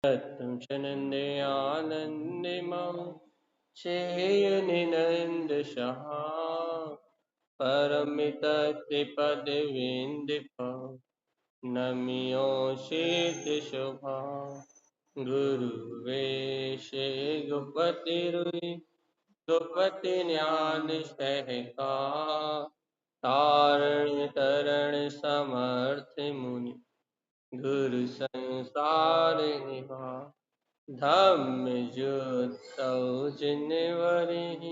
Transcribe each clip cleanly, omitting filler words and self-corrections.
तत्तं शनन्दे आनन्दिमं शेयनिनन्दशः परमितत्रिपदविन्दिप नमियोषितशोभा गुरुवेशे गोपतिरुई गोपति ज्ञान सहका तारण तरण समर्थ मुनि गुरु संसार निभा धम्म जुत जिनवरि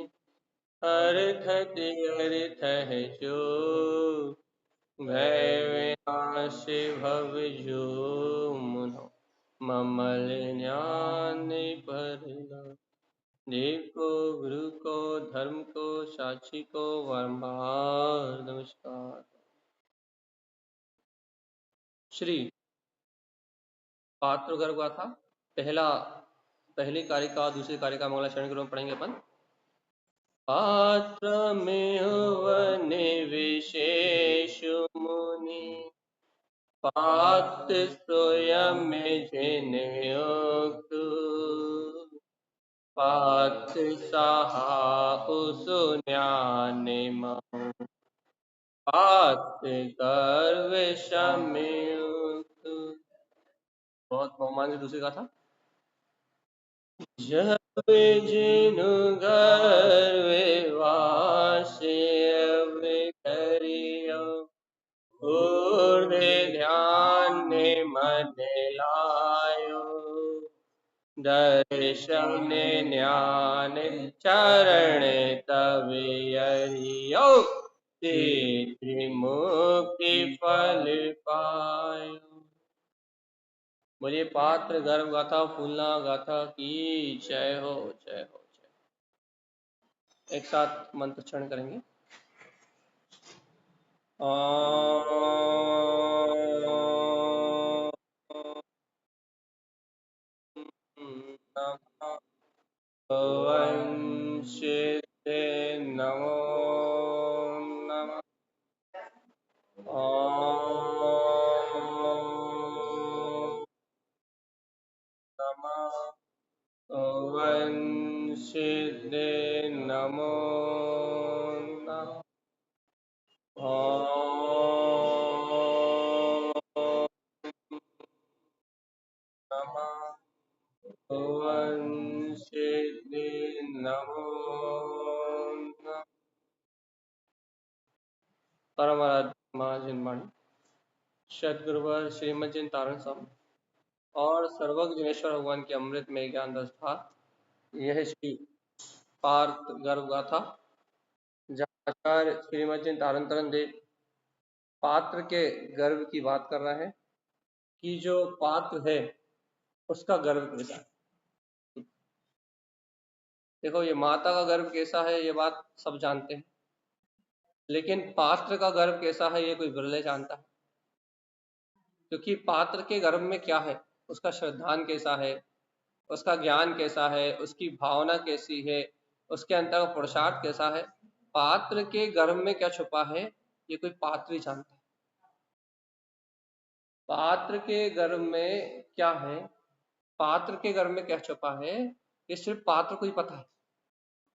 अर्थ तीर्थ है जो भय विनाश भव जो मुनो ममल ज्ञान पर देव को गुरु को धर्म को साक्षी को वरमार नमस्कार। श्री पात्र गर्भ गाथा पहली कारिका दूसरी कारिका मंगलाचरण के रूप में पढ़ेंगे अपन। पात्र में वन विशेष मुनि पात्र स्वयं जिन युक्त पात्र सहा उस ज्ञान मऊ पात्र गर्व शम्युक्त। बहुत बहुमान से दूसरी गाथा। जब जिनु गर्वे वास्य करियो पूर्वे ध्यान मन लायो दर्शन ज्ञान चरण तब यरियो त्रिमुक्ति फल पायो। बोलिए पात्र गर्भ गाथा फूलना गाथा की जय हो जय हो जय। एक साथ मंत्र उच्चारण करेंगे। वंशिते नमो नमः। वंशिते नमो नमः। वंशिते नमो नमः। परम आराध्य महाजिनवाणी सदगुरुवर श्रीमद जिन तारण साहब और सर्वज्ञ जिनेश्वर भगवान के अमृत में ज्ञान दस्ता यह श्री पार्थ गर्भ गाथा जहाँ आचार्य श्रीमद जिन तारण तरन देव पात्र के गर्भ की बात कर रहे हैं कि जो पात्र है उसका गर्भ कैसा है। देखो ये माता का गर्भ कैसा है ये बात सब जानते हैं, लेकिन पात्र का गर्भ कैसा है ये कोई बिरले जानता है। क्योंकि पात्र के गर्भ में क्या है, उसका श्रद्धान कैसा है, उसका ज्ञान कैसा है, उसकी भावना कैसी है, उसके अंतर का पुरुषार्थ कैसा है, पात्र के गर्भ में क्या छुपा है ये कोई पात्र ही जानता है। पात्र के गर्भ में क्या है, पात्र के गर्भ में क्या छुपा है ये सिर्फ पात्र को ही पता है।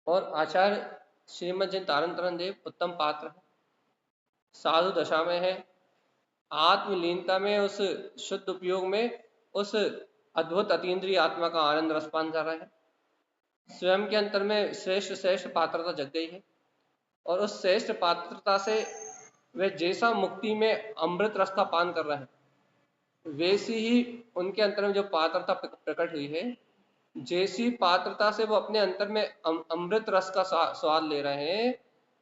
और आचार्य श्रीमद जिन तारण तरन देव उत्तम पात्र है, साधु दशा में है, आत्मलीनता में उस शुद्ध उपयोग में उस अद्भुत अतीन्द्रिय आत्मा का आनंद रसपान कर रहे हैं। स्वयं के अंतर में श्रेष्ठ श्रेष्ठ पात्रता जग गई है और उस श्रेष्ठ पात्रता से वे जैसा मुक्ति में अमृत रस का पान कर रहे हैं वैसी ही उनके अंतर में जो पात्रता प्रकट हुई है, जैसी पात्रता से वो अपने अंतर में अमृत रस का स्वाद ले रहे हैं,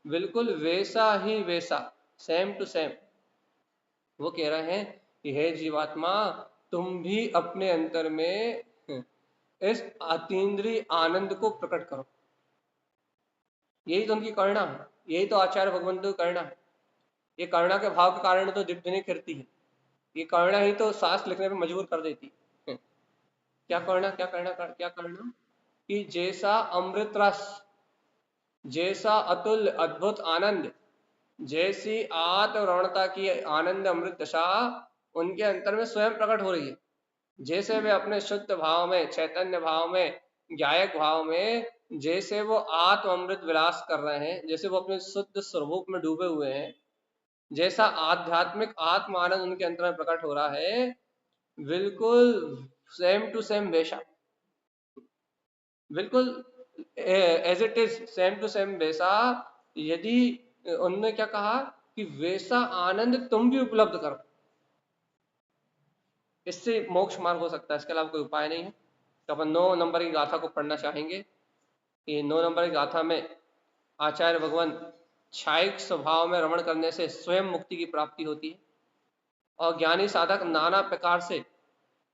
बिल्कुल वैसा ही वैसा सेम टू सेम वो कह रहे हैं कि हे जीवात्मा तुम भी अपने अंतर में इस अतीन्द्रिय आनंद को प्रकट करो। यही तो उनकी करुणा है, यही तो आचार्य भगवंत की करुणा है। ये करुणा के भाव के कारण तो दिव्य खिरती है, ये करुणा ही तो शास्त्र लिखने पर मजबूर कर देती है। क्या करुणा क्या करुणा क्या करुणा कि जैसा अमृत रस, जैसा अतुल अद्भुत आनंद, जैसी आत्म रौणता की आनंद अमृत दशा उनके अंतर में स्वयं प्रकट हो रही है, जैसे वे अपने शुद्ध भाव में, चैतन्य भाव में, ज्ञायक भाव में, जैसे वो आत्म अमृत विलास कर रहे हैं, जैसे वो अपने शुद्ध स्वरूप में डूबे हुए हैं, जैसा आध्यात्मिक आत्म आनंद उनके अंतर में प्रकट हो रहा है, बिल्कुल सेम टू सेम वैसा, बिल्कुल as it is same to same वैसा, यदि उन्होंने क्या कहा कि वैसा आनंद तुम भी उपलब्ध करो, इससे मोक्ष मार्ग हो सकता है, इसके अलावा कोई उपाय नहीं है। तो अपन 9 नंबर की गाथा को पढ़ना चाहेंगे। ये 9 नंबर की गाथा में आचार्य भगवान क्षायिक स्वभाव में रमण करने से स्वयं मुक्ति की प्राप्ति होती है, और ज्ञानी साधक नाना प्रकार से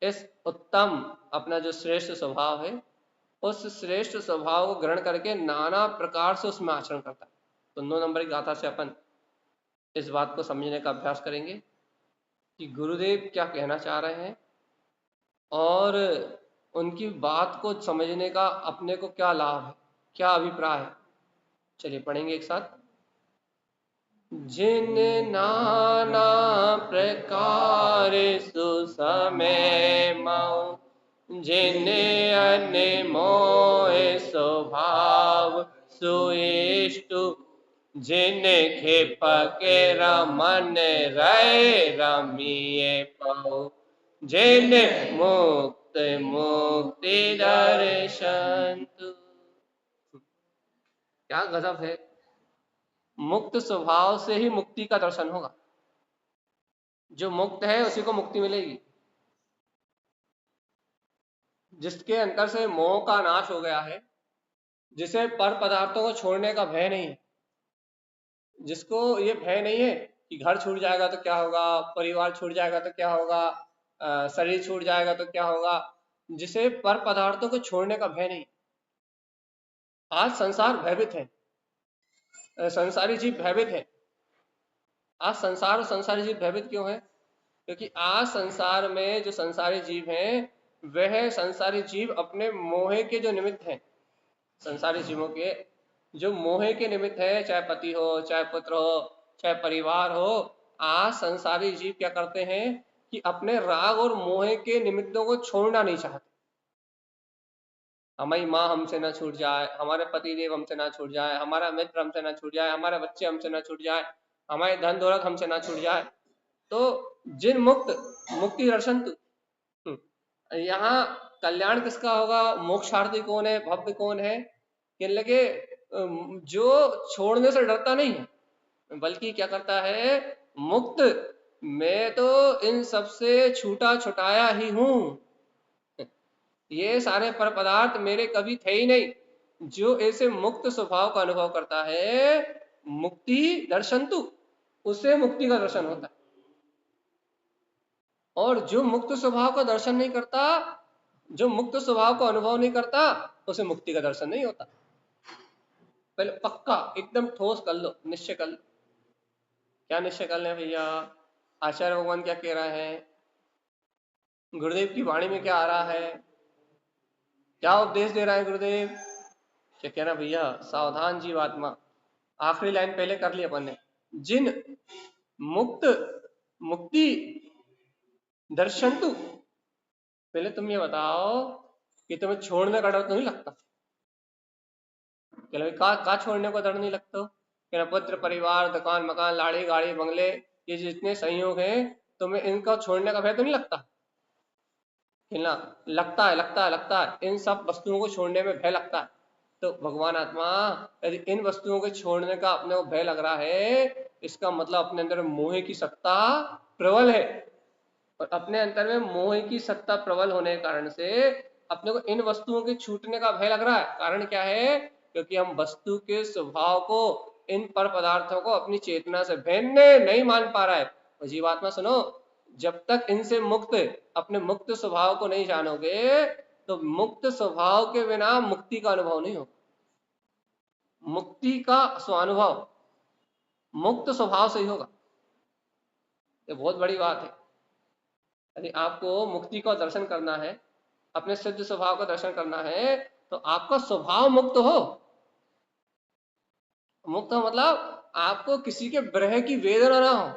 इस उत्तम अपना जो श्रेष्ठ स्वभाव है, उस श्रेष्ठ स्वभाव को ग्रहण करके नाना प्रकार से उसमें आचरण करता है। तो 9 नंबर की गाथा से अपन इस बात को समझने का अभ्यास करेंगे कि गुरुदेव क्या कहना चाह रहे हैं, और उनकी बात को समझने का अपने को क्या लाभ है, क्या अभिप्राय है। चलिए पढ़ेंगे एक साथ। जिन नाना प्रकार सुसमय मऊ, जिन अनमोल स्वभाव सुइष्टु, जिन खेपके रमन रय रमिए पऊ, जिन मुक्त मुक्ति दर्शन। क्या गजब है, मुक्त स्वभाव से ही मुक्ति का दर्शन होगा। जो मुक्त है उसी को मुक्ति मिलेगी। जिसके अंतर से मोह का नाश हो गया है, जिसे पर पदार्थों को छोड़ने का भय नहीं है, जिसको ये भय नहीं है कि घर छूट जाएगा तो क्या होगा, परिवार छूट जाएगा तो क्या होगा, शरीर छूट जाएगा तो क्या होगा, जिसे पर पदार्थों को छोड़ने का भय नहीं। आज संसार भयभीत है, संसारी जीव भयभीत है। आज संसार और संसारी जीव भयभीत क्यों है? क्योंकि आज संसार में जो संसारी जीव हैं, वह संसारी जीव अपने मोह के जो निमित्त हैं, संसारी जीवों के जो मोह के निमित्त है, चाहे पति हो, चाहे पुत्र हो, चाहे परिवार हो, आज संसारी जीव क्या करते हैं कि अपने राग और मोह के निमित्तों को छोड़ना नहीं चाहते। हमारी माँ हमसे ना छूट जाए, हमारे पति देव हमसे ना छूट जाए, हमारा मित्र हमसे ना छूट जाए, हमारे बच्चे हमसे ना छूट जाए, हमारे धन दौलत हमसे ना छूट जाए। तो जिन मुक्त मुक्ति दर्शन यहाँ कल्याण किसका होगा, मोक्षार्थी कौन है, भव्य कौन है? कहने लगे जो छोड़ने से डरता नहीं है, बल्कि क्या करता है, मुक्त, मैं तो इन सबसे छूटा छुटाया ही हूं, ये सारे पर पदार्थ मेरे कभी थे ही नहीं। जो ऐसे मुक्त स्वभाव का अनुभव करता है, मुक्ति दर्शन तु, उसे मुक्ति का दर्शन होता है। और जो मुक्त स्वभाव का दर्शन नहीं करता, जो मुक्त स्वभाव को अनुभव नहीं करता, उसे मुक्ति का दर्शन नहीं होता। पहले पक्का एकदम ठोस कर लो, निश्चय कर लो। क्या निश्चय कर लें भैया? आचार्य भगवान क्या कह रहे हैं, गुरुदेव की वाणी में क्या आ रहा है, क्या उपदेश दे रहा है गुरुदेव? क्या कहना भैया, सावधान जीवात्मा। आखिरी लाइन पहले कर ली अपन ने, जिन मुक्त मुक्ति दर्शन तू। पहले तुम ये बताओ कि तुम्हें छोड़ने का डर तो नहीं लगता? का छोड़ने को डर नहीं लगता? क्या पुत्र परिवार दुकान मकान लाड़ी गाड़ी बंगले, ये जितने संयोग हैं, तुम्हें इनका छोड़ने का भय तो नहीं लगता? खेलना लगता है, लगता है, लगता है, इन सब वस्तुओं को छोड़ने में भय लगता है। तो भगवान आत्मा, यदि इन वस्तुओं के छोड़ने का अपने को भय लग रहा है, इसका मतलब अपने अंदर मोह की सत्ता प्रबल है। और अपने अंतर में मोह की सत्ता प्रबल होने के कारण से अपने को इन वस्तुओं के छूटने का भय लग रहा है। कारण क्या है? क्योंकि हम वस्तु के स्वभाव को, इन पर पदार्थों को अपनी चेतना से भिन्न नहीं मान पा रहा है। और जीवात्मा सुनो, जब तक इनसे मुक्त, अपने मुक्त स्वभाव को नहीं जानोगे, तो मुक्त स्वभाव के बिना मुक्ति का अनुभव नहीं होगा। मुक्ति का स्वानुभव मुक्त स्वभाव से ही होगा। ये बहुत बड़ी बात है। यदि आपको मुक्ति का दर्शन करना है, अपने सिद्ध स्वभाव का दर्शन करना है, तो आपका स्वभाव मुक्त हो। मुक्त हो मतलब आपको किसी के विरह की वेदना ना हो।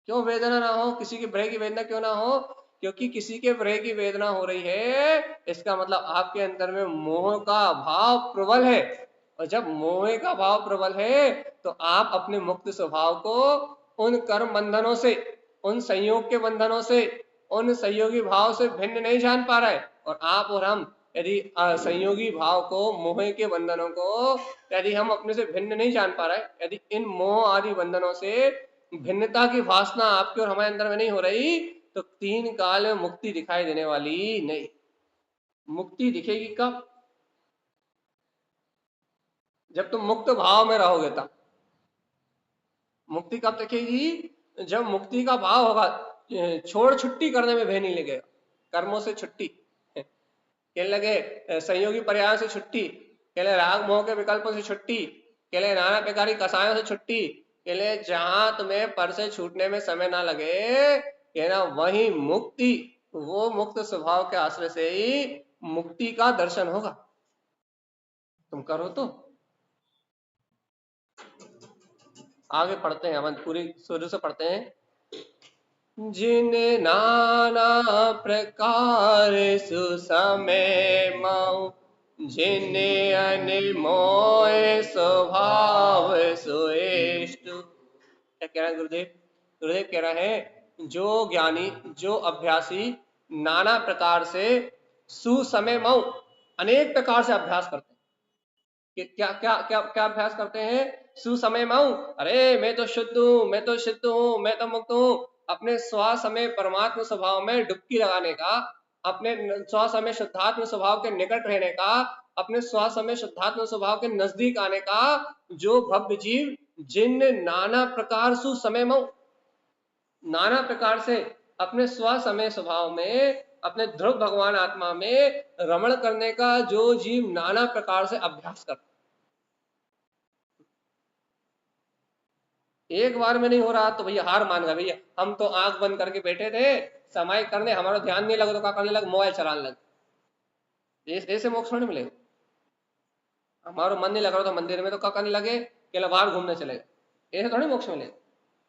क्यों वेदना ना हो? किसी के विरह की वेदना क्यों ना हो? क्योंकि किसी के प्रेम की वेदना हो रही है, इसका मतलब आपके अंदर में मोह का भाव प्रबल है। और जब मोह का भाव प्रबल है तो आप अपने मुक्त स्वभाव को उन कर्म बंधनों से, उन संयोग के बंधनों से, उन संयोगी भाव से भिन्न नहीं जान पा रहे। और आप और हम यदि संयोगी भाव को, मोह के बंधनों को यदि हम अपने से भिन्न नहीं जान पा रहे, यदि इन मोह आदि बंधनों से भिन्नता की वासना आपके और हमारे अंदर में नहीं हो रही, तो तीन काल में मुक्ति दिखाई देने वाली नहीं। मुक्ति दिखेगी कब? जब तुम मुक्त भाव में रहोगे तब। मुक्ति कब दिखेगी? जब मुक्ति का भाव होगा, छोड़ छुट्टी करने में भय नहीं लगेगा, कर्मों से छुट्टी कहने लगे, संयोगी पर्याय से छुट्टी, कहले राग मोह के विकल्पों से छुट्टी, कहले नाना प्रकार की कसायों से छुट्टी, कहले जहां तुम्हें पर से छूटने में समय ना लगे, कहना वही मुक्ति, वो मुक्त स्वभाव के आश्रय से ही मुक्ति का दर्शन होगा। तुम करो तो। आगे पढ़ते हैं, हम पूरी शुरू से पढ़ते हैं। जिन नाना प्रकार सुसमय मऊ, जिन अनमोय स्वभाव सुएष्ट। क्या कह रहे हैं गुरुदेव? गुरुदेव कह रहे हैं जो ज्ञानी, जो अभ्यासी नाना प्रकार से सुसमय मऊ, अनेक प्रकार से अभ्यास करते हैं। क्या क्या क्या क्या अभ्यास करते हैं? सुसमय मऊ, अरे मैं तो शुद्ध हूं, मैं तो सिद्ध हूं, मैं तो मुक्त हूं। अपने स्वसमय परमात्मा स्वभाव में डुबकी लगाने का, अपने स्वसमय शुद्धात्म स्वभाव के निकट रहने का, अपने स्वसमय शुद्धात्म स्वभाव के नजदीक आने का जो भव्य जीव, जिन नाना प्रकार सुसमय मऊ, नाना प्रकार से अपने स्वसमय स्वभाव में, अपने ध्रुव भगवान आत्मा में रमण करने का जो जीव नाना प्रकार से अभ्यास करता, एक बार में नहीं हो रहा तो भैया हार मान गए। भैया हम तो आंख बंद करके बैठे थे समय करने, हमारा ध्यान नहीं लगा तो क्या करने लगे? मोबाइल चलाने लगे। ऐसे मोक्ष नहीं मिलेगा। हमारा मन नहीं लग रहा था मंदिर में तो क्या करने लगे? केवल बाहर घूमने चले गए। ऐसे थोड़ी मोक्ष मिलेगा।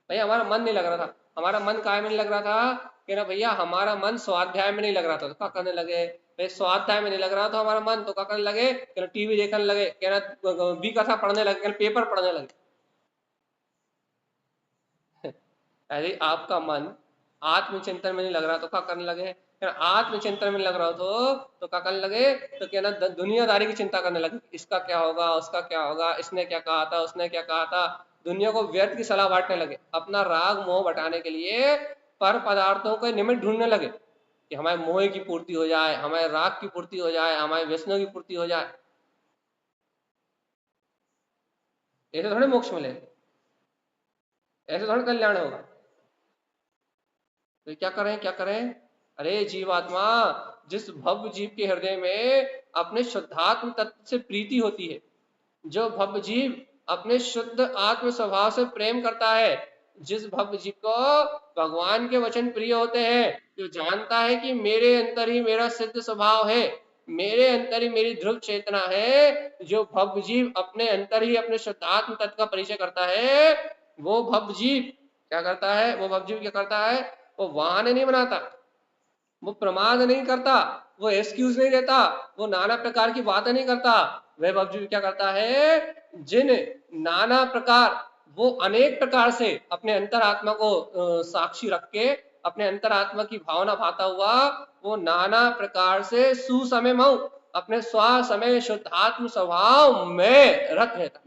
भैया हमारा मन नहीं लग रहा था, हमारा मन काय में नहीं लग रहा था कि ना भैया हमारा मन स्वाध्याय में नहीं लग रहा था तो क्या करने लगे? भाई स्वाध्याय में नहीं लग रहा था हमारा मन तो क्या करने लगे? कि टीवी देखने लगे, कहना बी कथा पढ़ने लगे, पेपर पढ़ने लगे। यदि आपका मन आत्मचिंतन में नहीं लग रहा तो क्या करने लगे? आत्मचिंतन में लग रहा तो क्या करने लगे? तो कहना दुनियादारी की चिंता करने लगे, इसका क्या होगा, उसका क्या होगा, इसने क्या कहा था, उसने क्या कहा था। दुनिया को व्यर्थ की सलाह बांटने लगे, अपना राग मोह बटाने के लिए पर पदार्थों के निमित्त ढूंढने लगे कि हमारे मोह की पूर्ति हो जाए, हमारे राग की पूर्ति हो जाए, हमारे व्यसनों की पूर्ति हो जाए। ऐसे थोड़े मोक्ष मिलेगा, ऐसे थोड़े कल्याण होगा। तो क्या करें, क्या करें? अरे जीवात्मा, जिस भव्य जीव के हृदय में अपने शुद्धात्म तत्व से प्रीति होती है, जो भव्य जीव अपने शुद्ध आत्म स्वभाव से प्रेम करता है, जिस भव्य जीव को भगवान के वचन प्रिय होते हैं, जो जानता है कि मेरे अंदर ही मेरा सिद्ध स्वभाव है, मेरे अंदर ही मेरी ध्रुव चेतना है, जो भव्य जीव अपने अंदर ही अपने शुद्धात्म तत्व का परिचय करता है, वो भव्य जीव क्या करता है? वो भव्य जीव क्या करता है? वो वाहन नहीं बनाता, वो प्रमाद नहीं करता, वो एक्सक्यूज नहीं देता, वो नाना प्रकार की बातें नहीं करता। वह भवजीव क्या करता है? जिन नाना प्रकार, वो अनेक प्रकार से अपने अंतरात्मा को साक्षी रख के, अपने अंतरात्मा की भावना भाता हुआ, वो नाना प्रकार से सुसमय मऊ, अपने स्वसमय शुद्धात्म स्वभाव में रत रहता।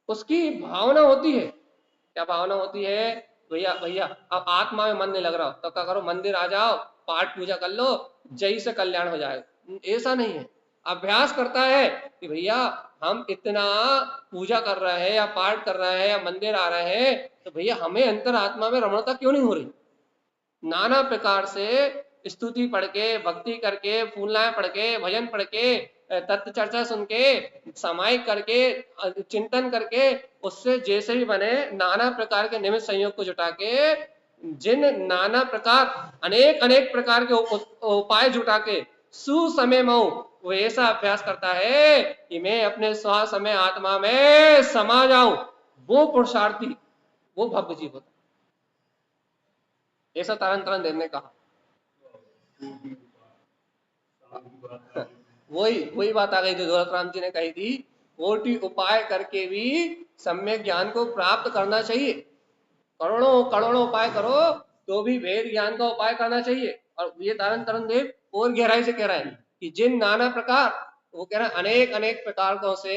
उसकी भावना होती है। क्या भावना होती है? भैया भैया अब आत्मा में मन नहीं लग रहा तो क्या करो? मंदिर आ जाओ, पाठ पूजा कर लो, जय से कल्याण हो जाएगा। ऐसा नहीं है। अभ्यास करता है कि भैया हम इतना पूजा कर रहे हैं या पाठ कर रहे हैं या मंदिर आ रहे हैं, तो भैया हमें अंतर आत्मा में रमणता क्यों नहीं हो रही? नाना प्रकार से स्तुति पढ़ के, भक्ति करके, फूलनाएं पढ़ के, भजन पढ़ के, तत्व चर्चा सुन के, सामायिक करके, चिंतन करके, उससे जैसे भी बने नाना प्रकार के निमित्त संयोग को जुटा के, जिन नाना प्रकार अनेक अनेक प्रकार के उपाय जुटा के सुसमय मऊ, वो ऐसा अभ्यास करता है कि मैं अपने स्वसमय आत्मा में समा जाऊं। वो पुरुषार्थी, वो भव्य जीव होता। ऐसा तारण तारण देव ने कहा। वही वही बात आ गई जो दौलत राम जी ने कही थी, कोटि उपाय करके भी सम्यक ज्ञान को प्राप्त करना चाहिए। करोड़ों करोड़ों उपाय करो तो भी भेद ज्ञान का उपाय करना चाहिए। और ये तारण तारण देव और गहराई से कह रहा है कि जिन नाना प्रकार, वो कह रहा है अनेक अनेक प्रकारों से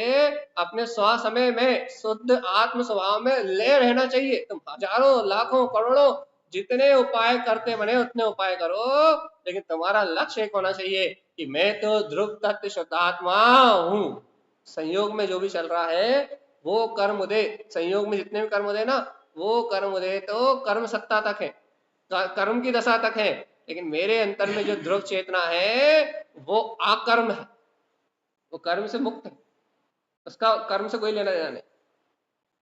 अपने स्व समय में शुद्ध आत्म स्वभाव में ले रहना चाहिए। तुम हजारों लाखों करोड़ों जितने उपाय करते बने उतने उपाय करो, लेकिन तुम्हारा लक्ष्य एक होना चाहिए कि मैं तो ध्रुव तत्व शुद्धात्मा हूं। संयोग में जो भी चल रहा है वो कर्म उदय, संयोग में जितने भी कर्म उदय ना, वो कर्म उदय तो कर्म सत्ता तक है, कर्म की दशा तक है, लेकिन मेरे अंतर में जो ध्रुव चेतना है वो अकर्म है, वो कर्म से मुक्त है, उसका कर्म से कोई लेना देना नहीं।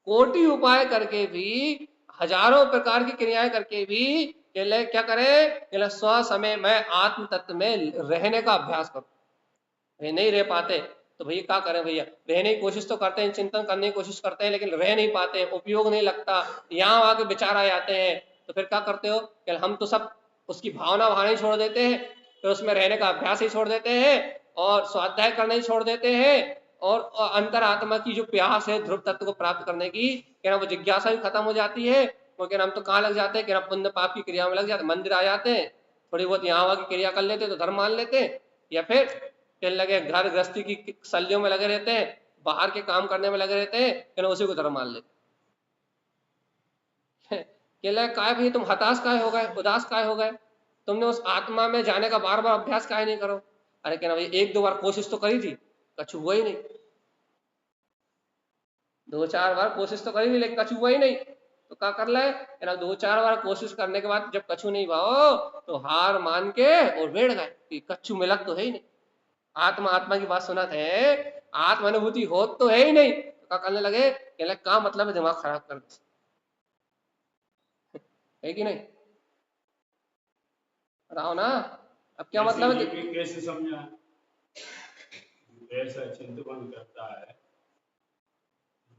कोटि उपाय करके भी, हजारों प्रकार की क्रियाएं करके भी क्या करे, स्व समय में आत्म तत्व में रहने का अभ्यास करो। वे नहीं रह पाते तो भैया क्या करें, भैया रहने की कोशिश तो करते हैं, चिंतन करने की कोशिश करते हैं, लेकिन रह नहीं पाते, उपयोग नहीं लगता, यहाँ आके विचार आ जाते हैं, तो फिर क्या करते हो कि हम तो सब उसकी भावना वहां ही छोड़ देते हैं, फिर उसमें रहने का अभ्यास ही छोड़ देते हैं और स्वाध्याय करना ही छोड़ देते हैं, और अंतरात्मा की जो प्यास है ध्रुव तत्व को प्राप्त करने की, क्या वो जिज्ञासा भी खत्म हो जाती है। वो क्या हम तो कहाँ लग जाते हैं, क्या पुण्य पाप की क्रिया में लग जाते, मंदिर आ जाते हैं, थोड़ी बहुत यहाँ वहां की क्रिया कर लेते तो धर्म मान लेते हैं, या फिर कहने लगे घर गृहस्थी की सलियों में लगे रहते हैं, बाहर के काम करने में लगे रहते हैं, कहना उसी को धर्म मान लेते। कहला काय भाई तुम हताश काय हो गए, उदास काय हो गए, तुमने उस आत्मा में जाने का बार बार अभ्यास काय नहीं करो। अरे कहना भाई एक दो बार कोशिश तो करी थी, कछु हुआ ही नहीं, दो चार बार कोशिश तो करी थी लेकिन कछु हुआ ही नहीं, तो क्या कर ले, कहना दो चार बार कोशिश करने के बाद जब कछु नहीं भाओ तो हार मान के और बैठ गए कि कछु मिलक तो है ही नहीं, आत्मा आत्मा की बात सुना थे, आत्म अनुभूति हो तो है ही नहीं, तो क्या करने लगे, कहने का मतलब है दिमाग खराब कर दे, है कि नहीं, बताओ ना, अब क्या मतलब है। कैसे समझा, ऐसा चिंतन करता है,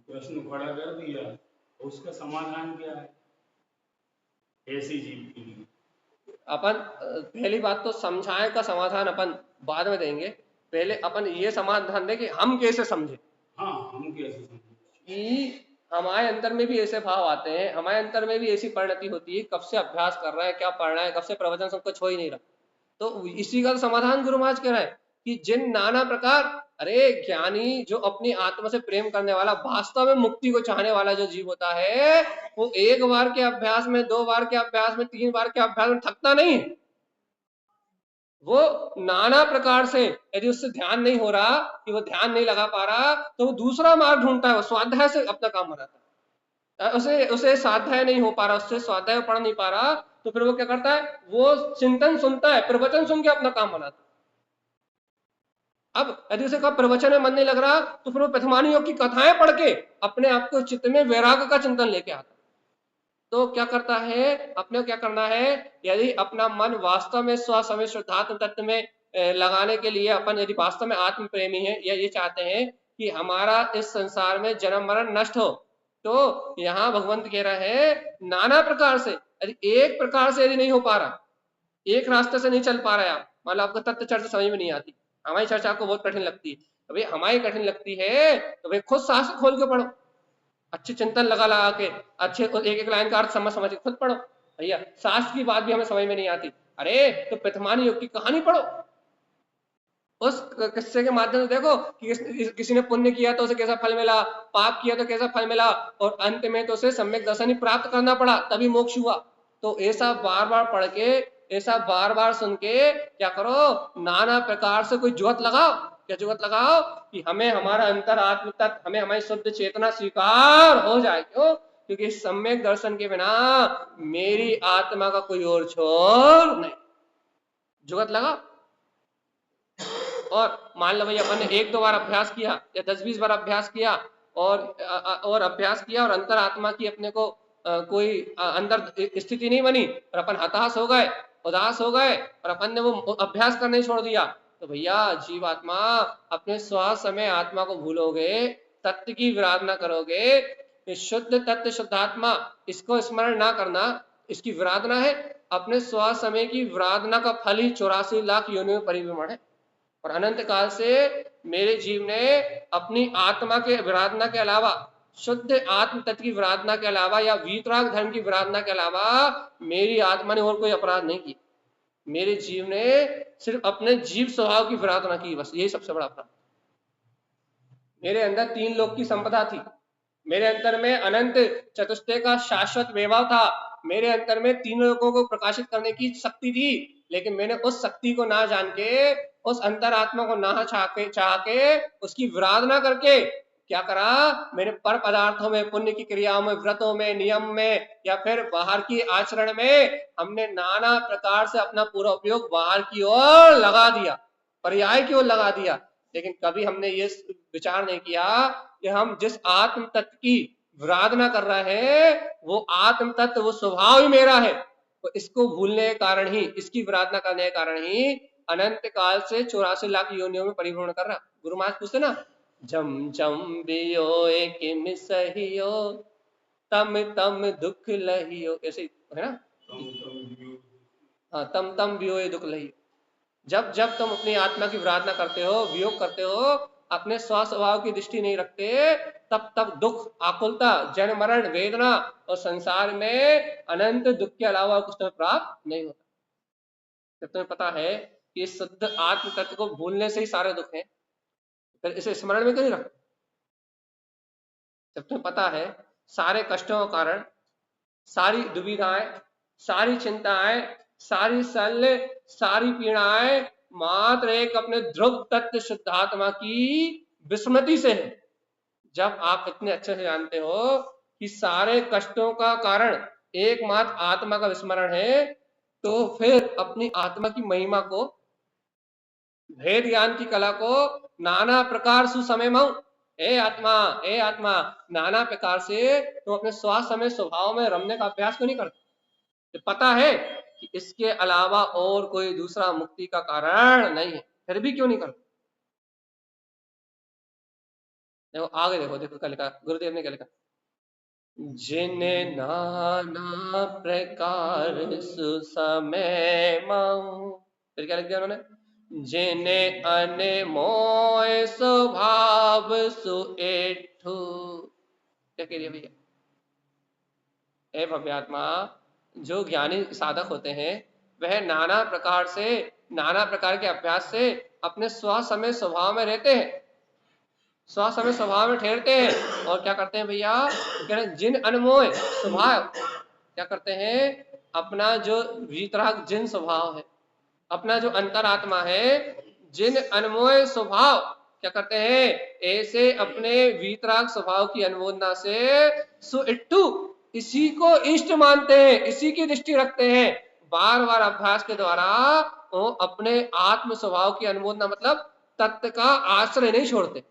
प्रश्न खड़ा कर दिया, उसका समाधान क्या है ऐसी जीव के लिए। अपन पहली बात तो समझाए का समाधान अपन बाद में देंगे, पहले अपन ये समाधान दें कि हम कैसे समझे, हाँ हम कैसे समझे कि हमारे अंदर में भी ऐसे भाव आते हैं, हमारे अंदर में भी ऐसी परिणति होती है, कब से अभ्यास कर रहा है, क्या पढ़ रहा है, कब से प्रवचन सब कुछ हो ही नहीं रहा, तो इसी का समाधान गुरु महाराज कह रहा है कि जिन नाना प्रकार, अरे ज्ञानी जो अपनी आत्मा से प्रेम करने वाला, वास्तव में मुक्ति को चाहने वाला जो जीव होता है, वो एक बार के अभ्यास में, दो बार के अभ्यास में, तीन बार के अभ्यास में थकता नहीं, वो नाना प्रकार से, यदि उससे ध्यान नहीं हो रहा, कि वो ध्यान नहीं लगा पा रहा, तो वो दूसरा मार्ग ढूंढता है, वो स्वाध्याय से अपना काम बनाता है, उसे उसे स्वाध्याय नहीं हो पा रहा, उससे स्वाध्याय पढ़ नहीं पा रहा, तो फिर वो क्या करता है, वो चिंतन सुनता है, प्रवचन सुन के अपना काम बनाता है। अब यदि उसे कब प्रवचन में मन नहीं लग रहा, तो फिर वो प्रथमानी योग की कथाएं पढ़ के अपने आप को चित्त में वैराग्य का चिंतन लेके आता। तो क्या करता है, अपने क्या करना है, यदि अपना मन वास्तव में स्व समय शुद्धात्म तत्व में लगाने के लिए, अपन यदि वास्तव में आत्म प्रेमी है, या ये चाहते हैं कि हमारा इस संसार में जन्म मरण नष्ट हो, तो यहाँ भगवंत कह रहा है नाना प्रकार से, यदि एक प्रकार से यदि नहीं हो पा रहा, एक रास्ते से नहीं चल पा रहा है, आप मान लो आपको तत्व चर्चा समझ में नहीं आती, हमारी चर्चा आपको बहुत कठिन लगती है, तो भाई हमारी कठिन लगती है तो भाई खुद शास्त्र खोल के पढ़ो, अच्छे चिंतन लगा लगा के, अच्छे एक एक लाइन का अर्थ समझ समझ के खुद पढ़ो। भैया शास्त्र की बात भी हमें समझ में नहीं आती, अरे तो प्रथमानी योग की कहानी पढ़ो, उस किस्से के माध्यम से देखो कि किसी ने पुण्य किया तो उसे कैसा फल मिला, पाप किया तो कैसा फल मिला, और अंत में तो उसे सम्यक दर्शन ही प्राप्त करना पड़ा, तभी मोक्ष हुआ। तो ऐसा बार बार पढ़ के, ऐसा बार बार सुन के क्या करो, नाना प्रकार से कोई जुगत लगाओ, क्या जुगत लगाओ, कि हमें हमारा अंतर आत्म तत्व, हमें हमारी शुद्ध चेतना स्वीकार हो जाए, क्यों, क्योंकि सम्यक दर्शन के बिना मेरी आत्मा का कोई और छोर नहीं, जुगत लगाओ। और मान लो भाई अपन ने एक दो बार अभ्यास किया या 10-20 बार अभ्यास किया, और अभ्यास किया और अंतर आत्मा की अपने को कोई अंदर स्थिति नहीं बनी, और अपन हताश हो गए, उदास हो गए, और अपन ने वो अभ्यास करने छोड़ दिया, तो भैया जीवात्मा अपने श्वास समय आत्मा को भूलोगे, तत्व की विराधना करोगे, शुद्ध तत्व शुद्धात्मा इसको स्मरण ना करना, इसकी विराधना है, अपने स्वसमय की विराधना का फल ही 84 लाख योनियों में परिभ्रमण है। और अनंत काल से मेरे जीव ने अपनी आत्मा के विराधना के अलावा, शुद्ध आत्म तत्व की विराधना के अलावा या वीतराग धर्म की विराधना के अलावा मेरी आत्मा ने और कोई अपराध नहीं किया। मेरे जीव ने सिर्फ अपने जीव स्वभाव की विराधना की, बस यही सबसे बड़ा अपराध। मेरे अंदर 3 लोक की संपदा थी, मेरे अंतर में अनंत चतुष्टय का शाश्वत वैभव था, मेरे अंतर में 3 लोकों को प्रकाशित करने की शक्ति थी, लेकिन मैंने उस शक्ति को ना जान के, उस अंतरात्मा को ना चाह के उसकी विराधना करके क्या करा, मेरे पर पदार्थों में, पुण्य की क्रियाओं में, व्रतों में, नियम में या फिर बाहर की आचरण में हमने नाना प्रकार से अपना पूरा उपयोग बाहर की ओर लगा दिया, पर्याय की ओर लगा दिया। लेकिन कभी हमने ये विचार नहीं किया कि हम जिस आत्म तत्व की विराधना कर रहे हैं वो आत्म तत्व, वो स्वभाव ही मेरा है। तो इसको भूलने के कारण ही, इसकी विराधना करने के कारण ही अनंत काल से 84 लाख योनियों में परिभ्रमण कर रहा। गुरु महाराज पूछते ना, जम जम बियोए किम सहियो, तम तम दुख लहियो, ऐसे है ना, हाँ, तम तम बियोए दुख लहियो। जब जब तुम अपनी आत्मा की विराधना करते हो, वियोग करते हो, अपने स्वभाव की दृष्टि नहीं रखते, तब तब दुख, आकुलता, जन्म मरण, वेदना और संसार में अनंत दुख के अलावा कुछ तुम्हें प्राप्त नहीं होता। जब तुम्हें पता है कि इस शुद्ध आत्म तत्व को भूलने से ही सारे दुख हैं, फिर इसे स्मरण में क्यों नहीं रखते? जब तुम्हें पता है सारे कष्टों का कारण, सारी दुविधाएं, सारी चिंताएं, सारी शल्य, सारी पीड़ाएं मात्र एक अपने ध्रुव तत्व शुद्धात्मा की विस्मृति से है। जब आप इतने अच्छे से जानते हो कि सारे कष्टों का कारण एकमात्र आत्मा का विस्मरण है, तो फिर अपनी आत्मा की महिमा को, भेद ज्ञान की कला को नाना प्रकार सुसमय मऊ, हे आत्मा, नाना प्रकार से तुम अपने स्वसमय स्वभाव में रमने का अभ्यास क्यों नहीं करते? तो पता है कि इसके अलावा और कोई दूसरा मुक्ति का कारण नहीं है, फिर भी क्यों नहीं करते? देखो आगे, देखो देखो क्या लिखा गुरुदेव ने, क्या लिखा, जिन नाना प्रकार सुसमय मऊ, फिर क्या लिख दिया उन्होंने, जिने अनमोय स्वभाव सुएठु। क्या कह दिया भैया, हे भव्यात्मा, जो ज्ञानी साधक होते हैं वह नाना प्रकार से, नाना प्रकार के अभ्यास से अपने स्वसमय स्वभाव में रहते हैं, स्वसमय स्वभाव में ठहरते हैं। और क्या करते हैं भैया, कह रहे जिन अनमोय स्वभाव, क्या करते हैं, अपना जो वीतराग जिन स्वभाव है, अपना जो अंतरात्मा है, जिन अनमोय स्वभाव, क्या करते हैं, ऐसे अपने वीतराग स्वभाव की अनुमोदना से सुइट्टु, इसी को इष्ट मानते हैं, इसी की दृष्टि रखते हैं, बार बार अभ्यास के द्वारा वो अपने आत्म स्वभाव की अनुमोदना मतलब तत्व का आश्रय नहीं छोड़ते।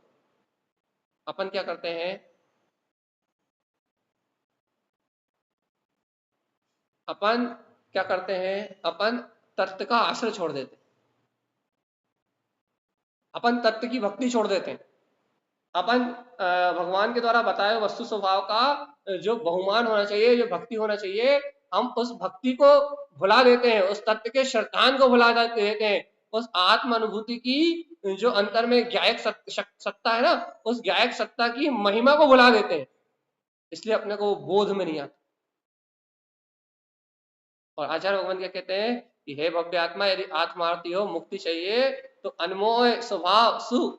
अपन क्या करते हैं, अपन क्या करते हैं, अपन तत्व का आश्रय छोड़ देते, अपन तत्व की भक्ति छोड़ देते हैं, अपन भगवान के द्वारा बताए वस्तु स्वभाव का जो बहुमान होना चाहिए, जो भक्ति होना चाहिए, हम उस भक्ति को भुला देते हैं, उस तत्व के श्रद्धान को भुला देते हैं, उस आत्म अनुभूति की जो अंतर में ज्ञायक सत्ता है ना, उस ज्ञायक सत्ता की महिमा को भुला देते हैं, इसलिए अपने को बोध में नहीं आता। और आचार्य भगवान क्या कहते हैं कि हे भव्य आत्मा, यदि आत्मार्थी हो, मुक्ति चाहिए, तो अनमोय स्वभाव सु,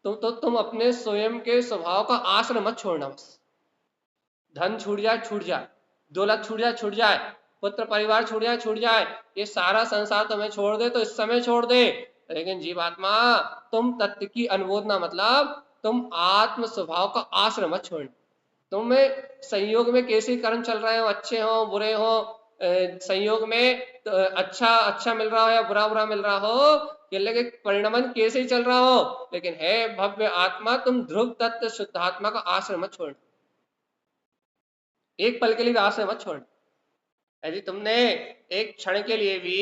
तुम अपने स्वयं के स्वभाव का आश्रय मत छोड़ना। बस धन छूट जाए, दौलत छूट जाए, पुत्र परिवार छूट जाए, ये सारा संसार तुम्हें छोड़ दे तो इस समय छोड़ दे, लेकिन जीवात्मा तुम तत्व की अनुमोदना मतलब तुम आत्म स्वभाव का आश्रय मत छोड़ना। तुम्हें संयोग में कैसे कर्म चल रहे हो, अच्छे हो बुरे हो, संयोग में तो अच्छा मिल रहा हो या बुरा मिल रहा हो, लेकिन परिणमन कैसे ही चल रहा हो, लेकिन है भव्य आत्मा, तुम ध्रुव तत्व शुद्धात्मा का आश्रय मत छोड़ना, एक पल के लिए आश्रय मत छोड़ना। यदि तुमने एक क्षण के लिए भी,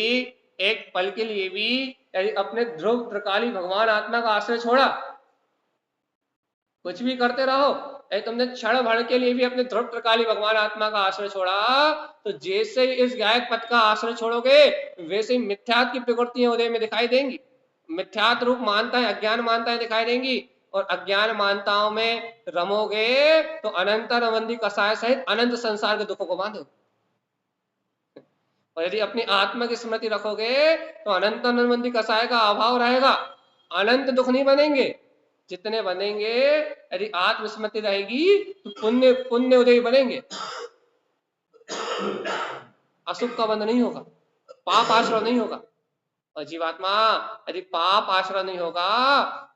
एक पल के लिए भी यदि अपने ध्रुव त्रिकाली भगवान आत्मा का आश्रय छोड़ा, कुछ भी करते रहो, यदि तुमने क्षण भर के लिए भी अपने ध्रुव त्रिकाली भगवान आत्मा का आश्रय छोड़ा, तो जैसे ही इस गायक पथ का आश्रय छोड़ोगे, वैसे ही मिथ्यात्व की प्रकृतियां उदय में दिखाई देंगी। मिथ्यात्व रूप मानताएं, अज्ञान मानताएं दिखाई देंगी, और अज्ञान मानताओं में रमोगे तो अनंत अनवंती कसाय सहित अनंत संसार के दुखों को बांधोगे। और यदि अपनी आत्मा की स्मृति रखोगे तो अनंत अनवंती कसाय का अभाव रहेगा, अनंत दुख नहीं बनेंगे। जितने बनेंगे, यदि आत्मस्मृति रहेगी तो पुण्य पुण्य उदय बनेंगे, अशुभ का बंध नहीं होगा, पाप आश्रय नहीं होगा। और जीवात्मा, यदि पाप आश्रय नहीं होगा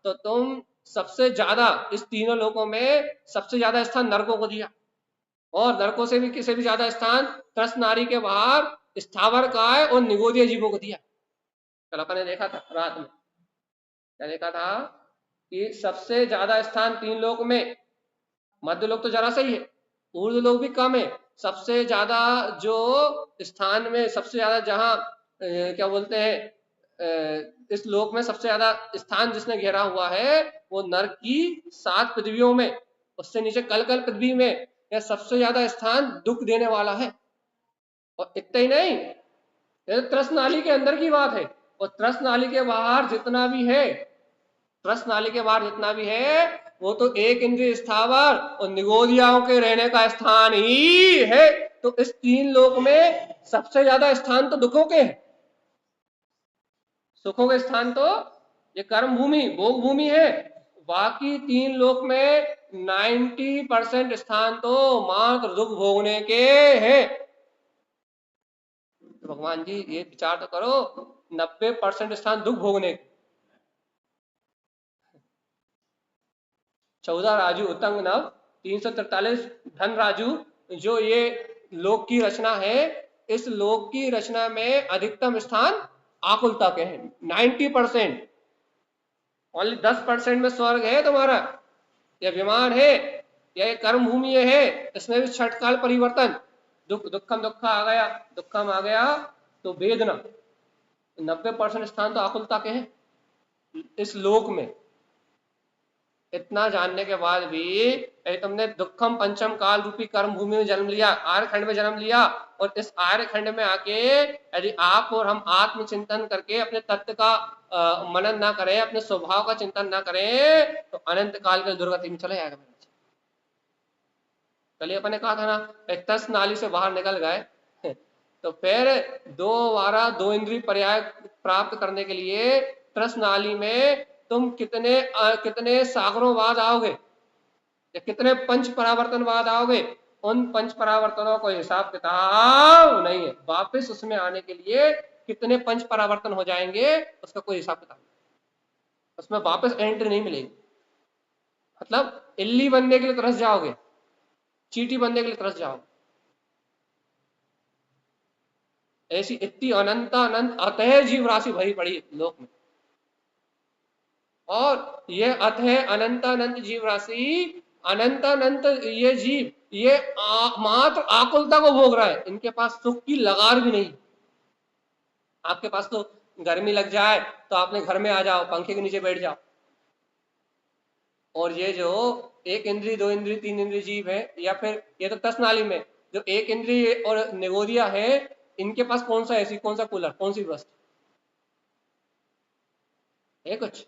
तो तुम सबसे ज्यादा इस तीनों लोकों में सबसे ज्यादा स्थान नरकों को दिया, और नरकों से भी किसी भी ज्यादा स्थान त्रस्त नारी के बाहर स्थावर काय और निगोदीय जीवों को दिया। कल अपन ने देखा था रात में, क्या देखा था कि सबसे ज्यादा स्थान तीन लोक में, मध्य लोक तो जरा सही है, ऊर्ध्व लोक भी कम है, सबसे ज्यादा जो स्थान में सबसे ज्यादा जहां क्या बोलते हैं, इस लोक में सबसे ज्यादा स्थान जिसने घेरा हुआ है वो नरक की 7 पृथ्वियों में, उससे नीचे कल कल पृथ्वी में यह सबसे ज्यादा स्थान दुख देने वाला है। और इतना ही नहीं, यह त्रस्त नाली के अंदर की बात है, और त्रस्त नाली के बाहर जितना भी है, त्रस्त नाली के बाहर जितना भी है वो तो एक इंद्रिय स्थावर और निगोदियाओं के रहने का स्थान ही है। तो इस तीन लोक में सबसे ज्यादा स्थान तो दुखों के हैं, सुखों के स्थान तो ये कर्म भूमि भोग भूमि है। बाकी तीन लोक में 90% स्थान तो मात्र दुख भोगने के हैं। तो भगवान जी ये विचार तो करो, 90% स्थान दुख भोगने के। 14 राजू उतंग नव 343 धन राजू, जो ये लोक की रचना है, इस लोक की रचना में अधिकतम स्थान आकुलता के हैं 90%। ओनली 10% में स्वर्ग है तुम्हारा, या विमान है, या कर्म भूमि है, इसमें भी छठ काल परिवर्तन, दुखम दुखा आ गया, दुखम आ गया तो वेदना। 90% स्थान तो आकुलता के हैं इस लोक में। इतना जानने के बाद भी तुमने दुखम पंचम काल रूपी कर्म भूमि में जन्म लिया, आर्य खंड में जन्म लिया, और इस आर्य खंड में आके यदि आप और हम आत्मचिंतन करके अपने तत्व का मनन ना करें, अपने स्वभाव का चिंतन ना करें, तो अनंत काल के दुर्गति में चले जाएगा। कल अपन ने कहा था ना, त्रस्त नाली से बाहर निकल गए तो फिर दो इंद्रिय पर्याय प्राप्त करने के लिए त्रस्त नाली में तुम कितने सागरों बाद आओगे, या कितने पंच परावर्तन बाद आओगे। उन पंच परावर्तनों को हिसाब किताब नहीं है, वापस उसमें आने के लिए कितने पंच परावर्तन हो जाएंगे उसका कोई हिसाब किताब नहीं, उसमें वापस एंट्री नहीं मिलेगी। मतलब इल्ली बनने के लिए तरस जाओगे, चींटी बनने के लिए तरस जाओगे। ऐसी इतनी अनंत अतः जीव राशि भरी पड़ी लोक में, और ये अतः अनंत जीव राशि, अनंत ये जीव, ये मात्र आकुलता को भोग रहा है, इनके पास सुख की लगार भी नहीं। आपके पास तो गर्मी लग जाए तो आपने घर में आ जाओ, पंखे के नीचे बैठ जाओ, और ये जो एक इंद्रिय, दो इंद्रिय, तीन इंद्रिय जीव है, या फिर ये तो त्रस्त नाली में जो एक इंद्रिय और निगोदिया है, इनके पास कौन सा एसी, कौन सा कूलर, कौन सी वस्तु है? कुछ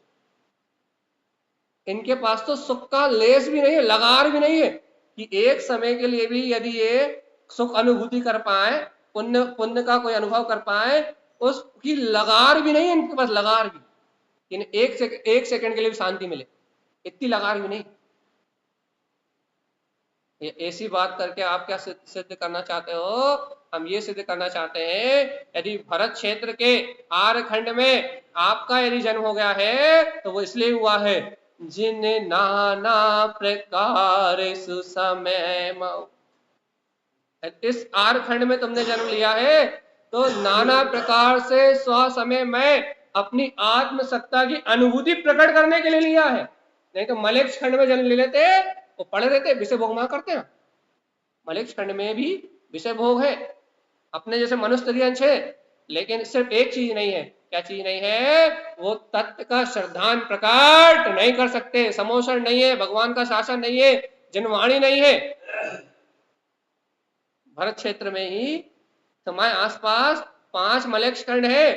इनके पास तो सुख का लेस भी नहीं है, लगार भी नहीं है कि एक समय के लिए भी यदि ये सुख अनुभूति कर पाए, पुण्य पुण्य का कोई अनुभव कर पाए, उसकी लगार भी नहीं है इनके पास, लगार भी, एक सेकंड के लिए भी शांति मिले, इतनी लगार भी नहीं। ऐसी बात करके आप क्या सिद्ध करना चाहते हो? हम ये सिद्ध करना चाहते हैं, यदि भरत क्षेत्र के आर्य खंड में आपका यदि जन्म हो गया है तो वो इसलिए हुआ है, जिन नाना प्रकार सुसमय मऊ। इस आर्य खंड में तुमने जन्म लिया है तो नाना प्रकार से स्वसमय में अपनी आत्म सत्ता की अनुभूति प्रकट करने के लिए लिया है। नहीं तो मलेक्ष खंड में जन्म ले लेते, वो पड़े रहते, विषय भोग में करते ना। मलेक्ष खंड में भी विषय भोग है, अपने जैसे मनुष्य अंश है, लेकिन सिर्फ एक चीज नहीं है। क्या चीज नहीं है? वो तत्व का श्रद्धान प्रकट नहीं कर सकते, समोषण नहीं है, भगवान का शासन नहीं है, जिनवाणी नहीं है। भरत क्षेत्र में ही तुम्हारे आसपास 5 मलेक्ष खंड है,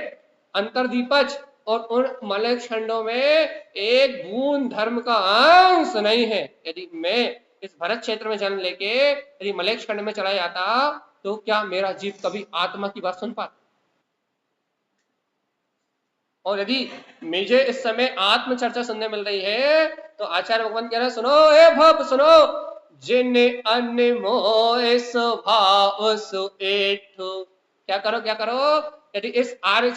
अंतरदीपज, और उन मलेक्ष खंडों में एक बूंद धर्म का अंश नहीं है। यदि मैं इस भरत क्षेत्र में जन्म लेके यदि मलेक्ष खंड में चला जाता तो क्या मेरा जीव कभी आत्मा की बात सुन पाता? और यदि मुझे इस समय आत्म चर्चा सुनने मिल रही है तो आचार्य भगवान कह रहे हैं, सुनो ए भव सुनो, जिन अन्य मोह स्वभाव सुएठो। क्या करो क्या करो, यदि इस आर्य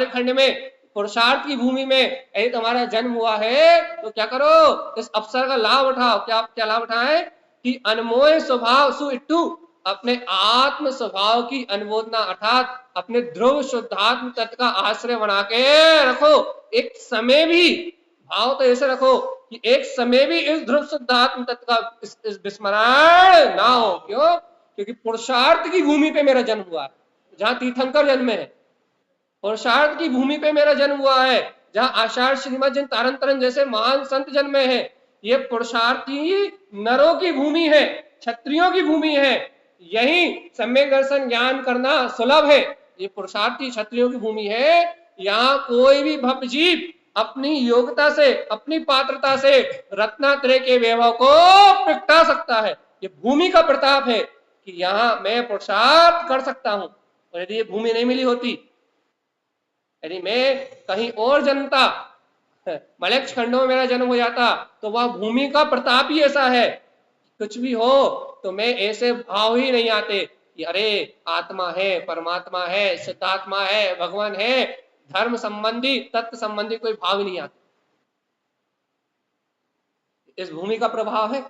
खंड में पुरुषार्थ की भूमि में यदि तुम्हारा जन्म हुआ है तो क्या करो, इस अवसर का लाभ उठाओ। क्या क्या लाभ उठाए कि अनमोह स्वभाव सुइट्ठु, अपने आत्म स्वभाव की अनुमोदना अर्थात अपने ध्रुव शुद्धात्म तत्व का आश्रय बना के रखो। एक समय भी भाव तो ऐसे रखो कि एक समय भी इस ध्रुव शुद्धात्म तत्व का इस विस्मरण ना हो। क्यों? क्योंकि पुरुषार्थ की भूमि पे मेरा जन्म हुआ है, जहां तीर्थंकर जन्मे है। पुरुषार्थ की भूमि पे मेरा जन्म हुआ है, जहां आचार्य श्रीमद जन तारण तरन जैसे महान संत जन्मे हैं। ये पुरुषार्थी नरों की भूमि है, क्षत्रियों की भूमि है। यही सम्यक दर्शन ज्ञान करना सुलभ है। ये पुरुषार्थी क्षत्रियों की भूमि है। यहाँ कोई भी भक्त जीव अपनी योग्यता से, अपनी पात्रता से रत्नात्रय के वैभव को प्रगटा सकता है। ये भूमि का प्रताप है कि यहाँ मैं पुरुषार्थ कर सकता हूं। और यदि ये भूमि नहीं मिली होती, यदि मैं कहीं और जन्मता, मलेक्ष खंडों में मेरा जन्म हो जाता, तो वह भूमि का प्रताप ही ऐसा है, कुछ भी हो तो मैं ऐसे भाव ही नहीं आते कि अरे आत्मा है, परमात्मा है, सिद्धात्मा है, भगवान है, धर्म संबंधी तत्व संबंधी कोई भाव ही नहीं आते। इस भूमि का प्रभाव है,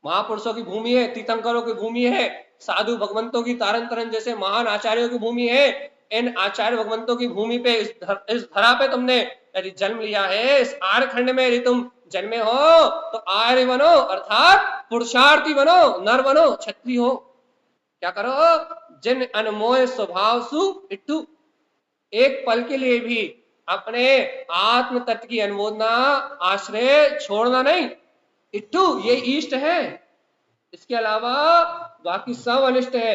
महापुरुषों की भूमि है, तीर्थंकरों की भूमि है, साधु भगवंतों की तारण तरन जैसे महान आचार्यों की भूमि है। इन आचार्य भगवंतों की भूमि पे, इस धरा पे तुमने यदि जन्म लिया है, इस आर्य खंड में यदि तुम जन्मे हो तो आर्य बनो, अर्थात पुरुषार्थी बनो, नर बनो, क्षत्रिय हो। क्या करो, जिन अनमोल स्वभाव सु इट्टू, एक पल के लिए भी अपने आत्म तत्व की अनुमोदना आश्रय छोड़ना नहीं। इट्टू ये इष्ट है, इसके अलावा बाकी सब अनिष्ट है।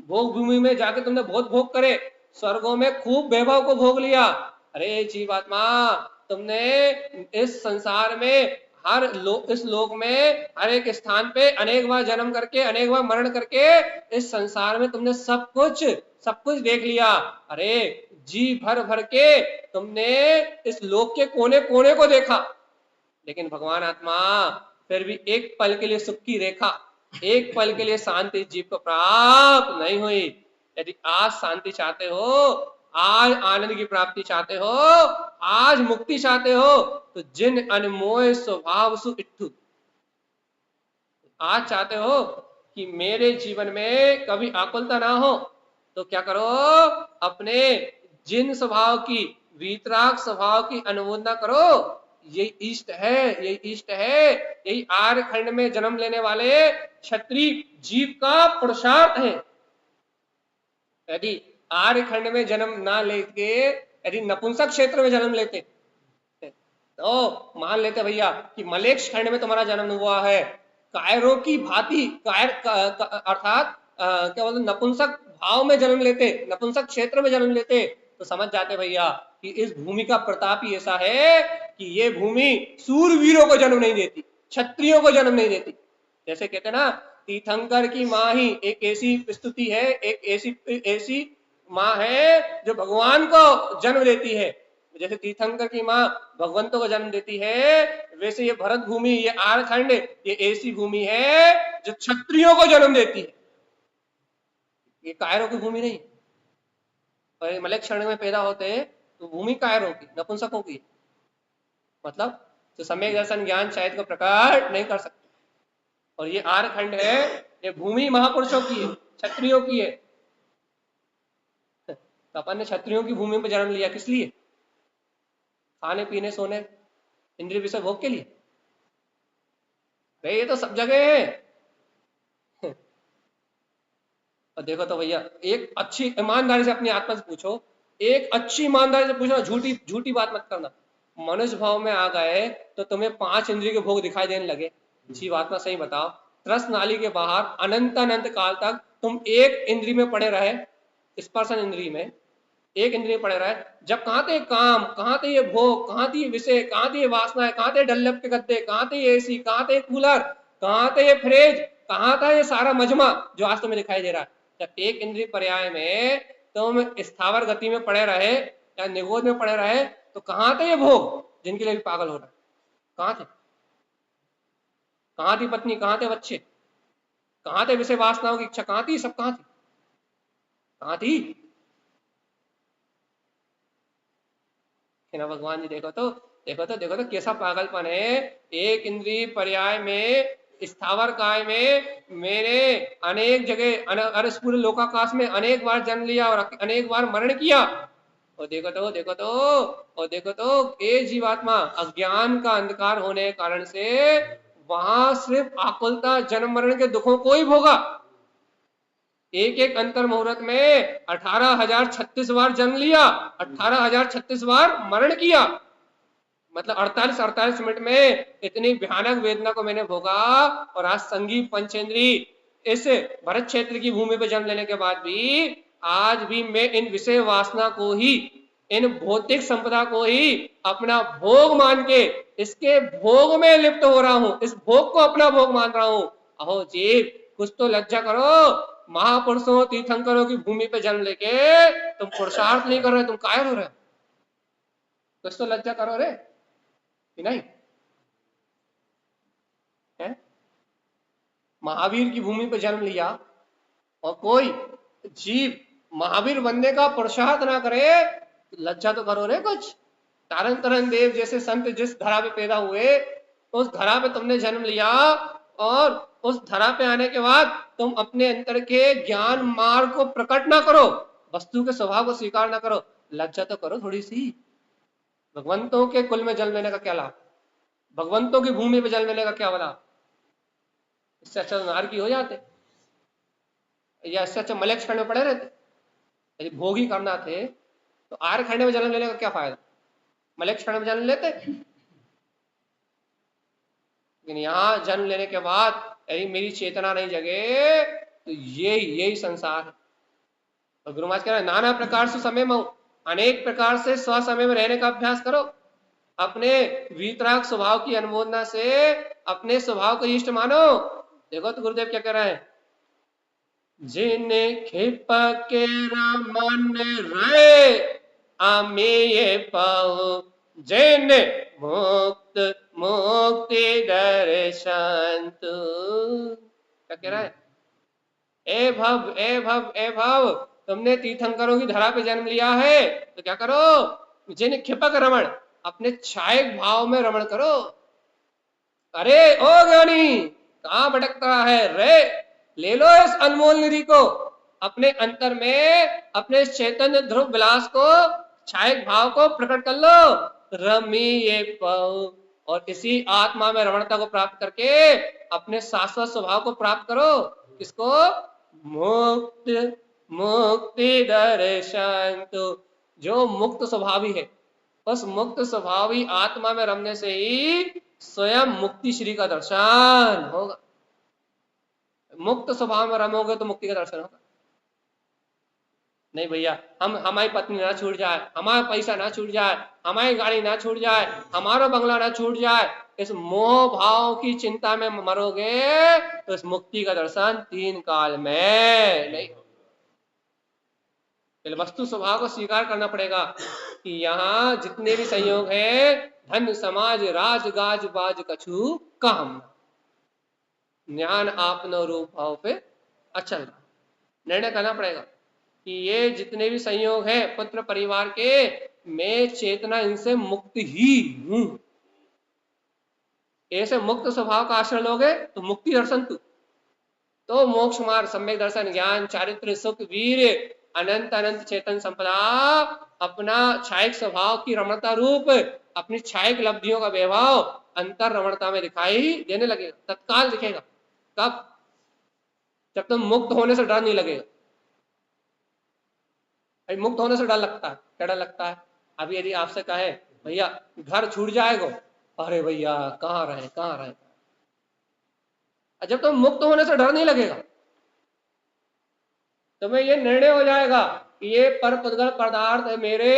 भोग भूमि में जाके तुमने बहुत भोग करे, स्वर्गों में खूब वैभव को भोग लिया। अरे जीवात्मा, तुमने इस संसार में इस लोक में हर एक स्थान पे अनेक बार जन्म करके, अनेक बार मरण करके इस संसार में तुमने सब कुछ देख लिया। अरे जी भर भर के तुमने इस लोक के कोने कोने को देखा, लेकिन भगवान आत्मा फिर भी एक पल के लिए सुख की रेखा, एक पल के लिए शांति जीव को प्राप्त नहीं हुई। यदि आज शांति चाहते हो, आज आनंद की प्राप्ति चाहते हो, आज मुक्ति चाहते हो, तो जिन अनमोल स्वभाव सु इट्ठु, आज चाहते हो कि मेरे जीवन में कभी आकुलता ना हो, तो क्या करो, अपने जिन स्वभाव की, वीतराग स्वभाव की अनुमोदना करो। यही इष्ट है, यही इष्ट है, यही आर्य खंड में जन्म लेने वाले क्षत्रिय जीव का पुरुषार्थ है। यदि आर्य खंड में जन्म ना लेके यदि नपुंसक क्षेत्र में जन्म लेते तो मान लेते भैया कि मलेक्ष खंड में तुम्हारा जन्म हुआ है, कायरों की भांति, अर्थात क्या बोलते, नपुंसक भाव में जन्म लेते, नपुंसक क्षेत्र में जन्म लेते, तो समझ जाते भैया कि इस भूमि का प्रताप ही ऐसा है कि ये भूमि सूरवीरों को जन्म नहीं देती, क्षत्रियों को जन्म नहीं देती। जैसे कहते ना, तीर्थंकर की माँ ही एक ऐसी स्तुति है, एक ऐसी माँ है जो भगवान को जन्म देती है। जैसे तीर्थंकर की माँ भगवंतों को जन्म देती है, वैसे ये भरत भूमि, ये आर्यखंड, ये ऐसी भूमि है जो क्षत्रियों को जन्म देती है। ये कायरों की भूमि नहीं। और मलेक्ष खंड में पैदा होते हैं तो भूमि कायरों की, नपुंसकों की, मतलब तो सम्यक दर्शन ज्ञान शायद को प्रकट नहीं कर सकते। और ये आर्यखंड है, ये भूमि महापुरुषों की है, क्षत्रियों की है। तो अपन ने क्षत्रियों की भूमि पर जन्म लिया किस लिए? खाने पीने सोने इंद्रिय विषय भोग के लिए। भाई ये तो सब जगह है। और देखो तो भैया, एक अच्छी ईमानदारी से अपनी आत्मा से पूछो, एक अच्छी ईमानदारी से पूछना, झूठी बात मत करना। मनुष्य भाव में आ गए तो तुम्हें 5 इंद्रिय के भोग दिखाई देने लगे। जीवात्मा सही बताओ, त्रस नाली के बाहर अनंत अनंत काल तक तुम एक इंद्रिय में पड़े रहे, स्पर्शन इंद्रिय में, एक इंद्रिय पड़े रहे। जब कहाँ थे काम, कहाँ थे ये भोग, कहाँ थी ये विषय, कहाँ थी ये वासनाएं, कहाँ थे डल्लप के गद्दे, कहाँ थे ये एसी, कहाँ थे कूलर, कहाँ थे ये फ्रिज, कहाँ था ये सारा मजमा जो आज तुम्हें दिखाई दे रहा है। जब एक इंद्रिय पर्याय में तुम स्थावर गति में पड़े रहे या निगोद में पड़े रहे तो कहाँ थे ये भोग जिनके लिए भी पागल हो रहा है? कहाँ थे? कहाँ थी पत्नी, कहाँ थे बच्चे, कहाँ थे विषय वासनाओं की इच्छा, कहाँ थी सब, कहाँ थी, कहाँ थी? ना भगवान जी देखो तो कैसा पागलपन है। एक इंद्रिय पर्याय में स्थावर काय में मैंने अनेक जगह अरे पूरे लोकाकाश में अनेक बार जन्म लिया और अनेक बार मरण किया। और देखो तो ये जीवात्मा अज्ञान का अंधकार होने के कारण से वहां सिर्फ आकुलता जन्म मरण के दुखों को ही भोगा। एक एक अंतर मुहूर्त में 18,036 बार जन्म लिया, 18,036 बार मरण किया। मतलब 48 मिनट में इतनी भयानक वेदना को मैंने भोगा। और आज संगीत पंचेंद्री इस भरत क्षेत्र की भूमि पर जन्म लेने के बाद भी आज भी मैं इन विषय वासना को ही, इन भौतिक संपदा को ही अपना भोग मान के इसके भोग में लिप्त हो रहा हूं, इस भोग को अपना भोग मान रहा हूं। अहो जीव, कुछ तो लज्जा करो। महापुरुषों तीर्थंकरों की भूमि पे जन्म लेके तुम पुरुषार्थ नहीं कर रहे, तुम कायर हो रहे हो। कुछ तो लज्जा करो रे, कि नहीं है? महावीर की भूमि पे जन्म लिया और कोई जीव महावीर बनने का पुरुषार्थ ना करे, लज्जा तो करो रे कुछ। तारण तरन देव जैसे संत जिस धरा पे पैदा हुए उस धरा पे तुमने जन्म लिया और उस धरा पे आने के बाद तुम अपने अंतर के ज्ञान मार्ग को प्रकट ना करो, वस्तु के स्वभाव को स्वीकार ना करो, लज्जा तो करो थोड़ी सी। भगवंतों के कुल में जन्म लेने का क्या लाभ, भगवंतों की भूमि पे जन्म लेने का क्या लाभ? इससे अच्छा नारकी हो जाते या इससे अच्छा मलय खंड में पड़े रहते। यदि भोग ही करना थे तो आर्य खंड में जन्म लेने का क्या फायदा, मलय खंड में जन्म लेते। लेकिन यहाँ जन्म लेने के बाद यदि मेरी चेतना नहीं जगे तो यही संसार है। और गुरु महाराज कह रहे हैं नाना प्रकार से समय में, अनेक प्रकार से स्व समय में रहने का अभ्यास करो। अपने वीतराग स्वभाव की अनुमोदना से अपने स्वभाव को इष्ट मानो। देखो तो गुरुदेव क्या कह रहे हैं, जिने खिप के मन रे आमेय पाओ, जिन मुक्त मुक्ति दर्शन तू। क्या कह रहा है, ए भव तुमने तीर्थंकरों की धरा पे जन्म लिया है तो क्या करो, जिन खिपक रमण, अपने छायक भाव में रमण करो। अरे ओ ज्ञानी कहां भटकता है रे, ले लो इस अनमोल निधि को अपने अंतर में, अपने चैतन्य ध्रुव विलास को, छायक भाव को प्रकट कर लो। रमी ये पाओ, और इसी आत्मा में रमणता को प्राप्त करके अपने शाश्वत स्वभाव को प्राप्त करो। किसको? मुक्त मुक्ति दर्शन। तो जो मुक्त स्वभावी है उस मुक्त स्वभावी आत्मा में रमने से ही स्वयं मुक्ति श्री का दर्शन होगा। मुक्त स्वभाव में रमोगे तो मुक्ति का दर्शन होगा। नहीं भैया, हमारी पत्नी ना छूट जाए, हमारा पैसा ना छूट जाए, हमारी गाड़ी ना छूट जाए, हमारा बंगला ना छूट जाए, इस मोह भाव की चिंता में मरोगे तो इस मुक्ति का दर्शन 3 काल में नहीं। वस्तु स्वभाव को स्वीकार करना पड़ेगा कि यहाँ जितने भी संयोग है, धन समाज राज गाज बाज कछु काम, ज्ञान आपनो रूप भाव पे अचल। निर्णय करना पड़ेगा कि ये जितने भी संयोग है पुत्र परिवार के, मैं चेतना इनसे मुक्त ही हूं। ऐसे मुक्त स्वभाव का आश्रय लोगे तो मुक्ति दर्शन तो मोक्ष मार्ग, सम्यक दर्शन, ज्ञान, चारित्र, सुख, वीर, अनंत अनंत चेतन संपदा, अपना छायक स्वभाव की रमणता रूप, अपनी छायक लब्धियों का वैभव अंतर रमणता में दिखाई देने लगेगा, तत्काल दिखेगा। कब? जब तुम मुक्त होने से डर नहीं लगेगा। मुक्त होने से डर लगता है, क्या डर लगता है? अभी यदि आपसे कहे भैया घर छूट जाएगा, अरे भैया कहाँ रहे कहाँ रहे। जब तुम मुक्त होने से डर नहीं लगेगा, तुम्हें ये निर्णय हो जाएगा कि ये पर पुद्गल पदार्थ मेरे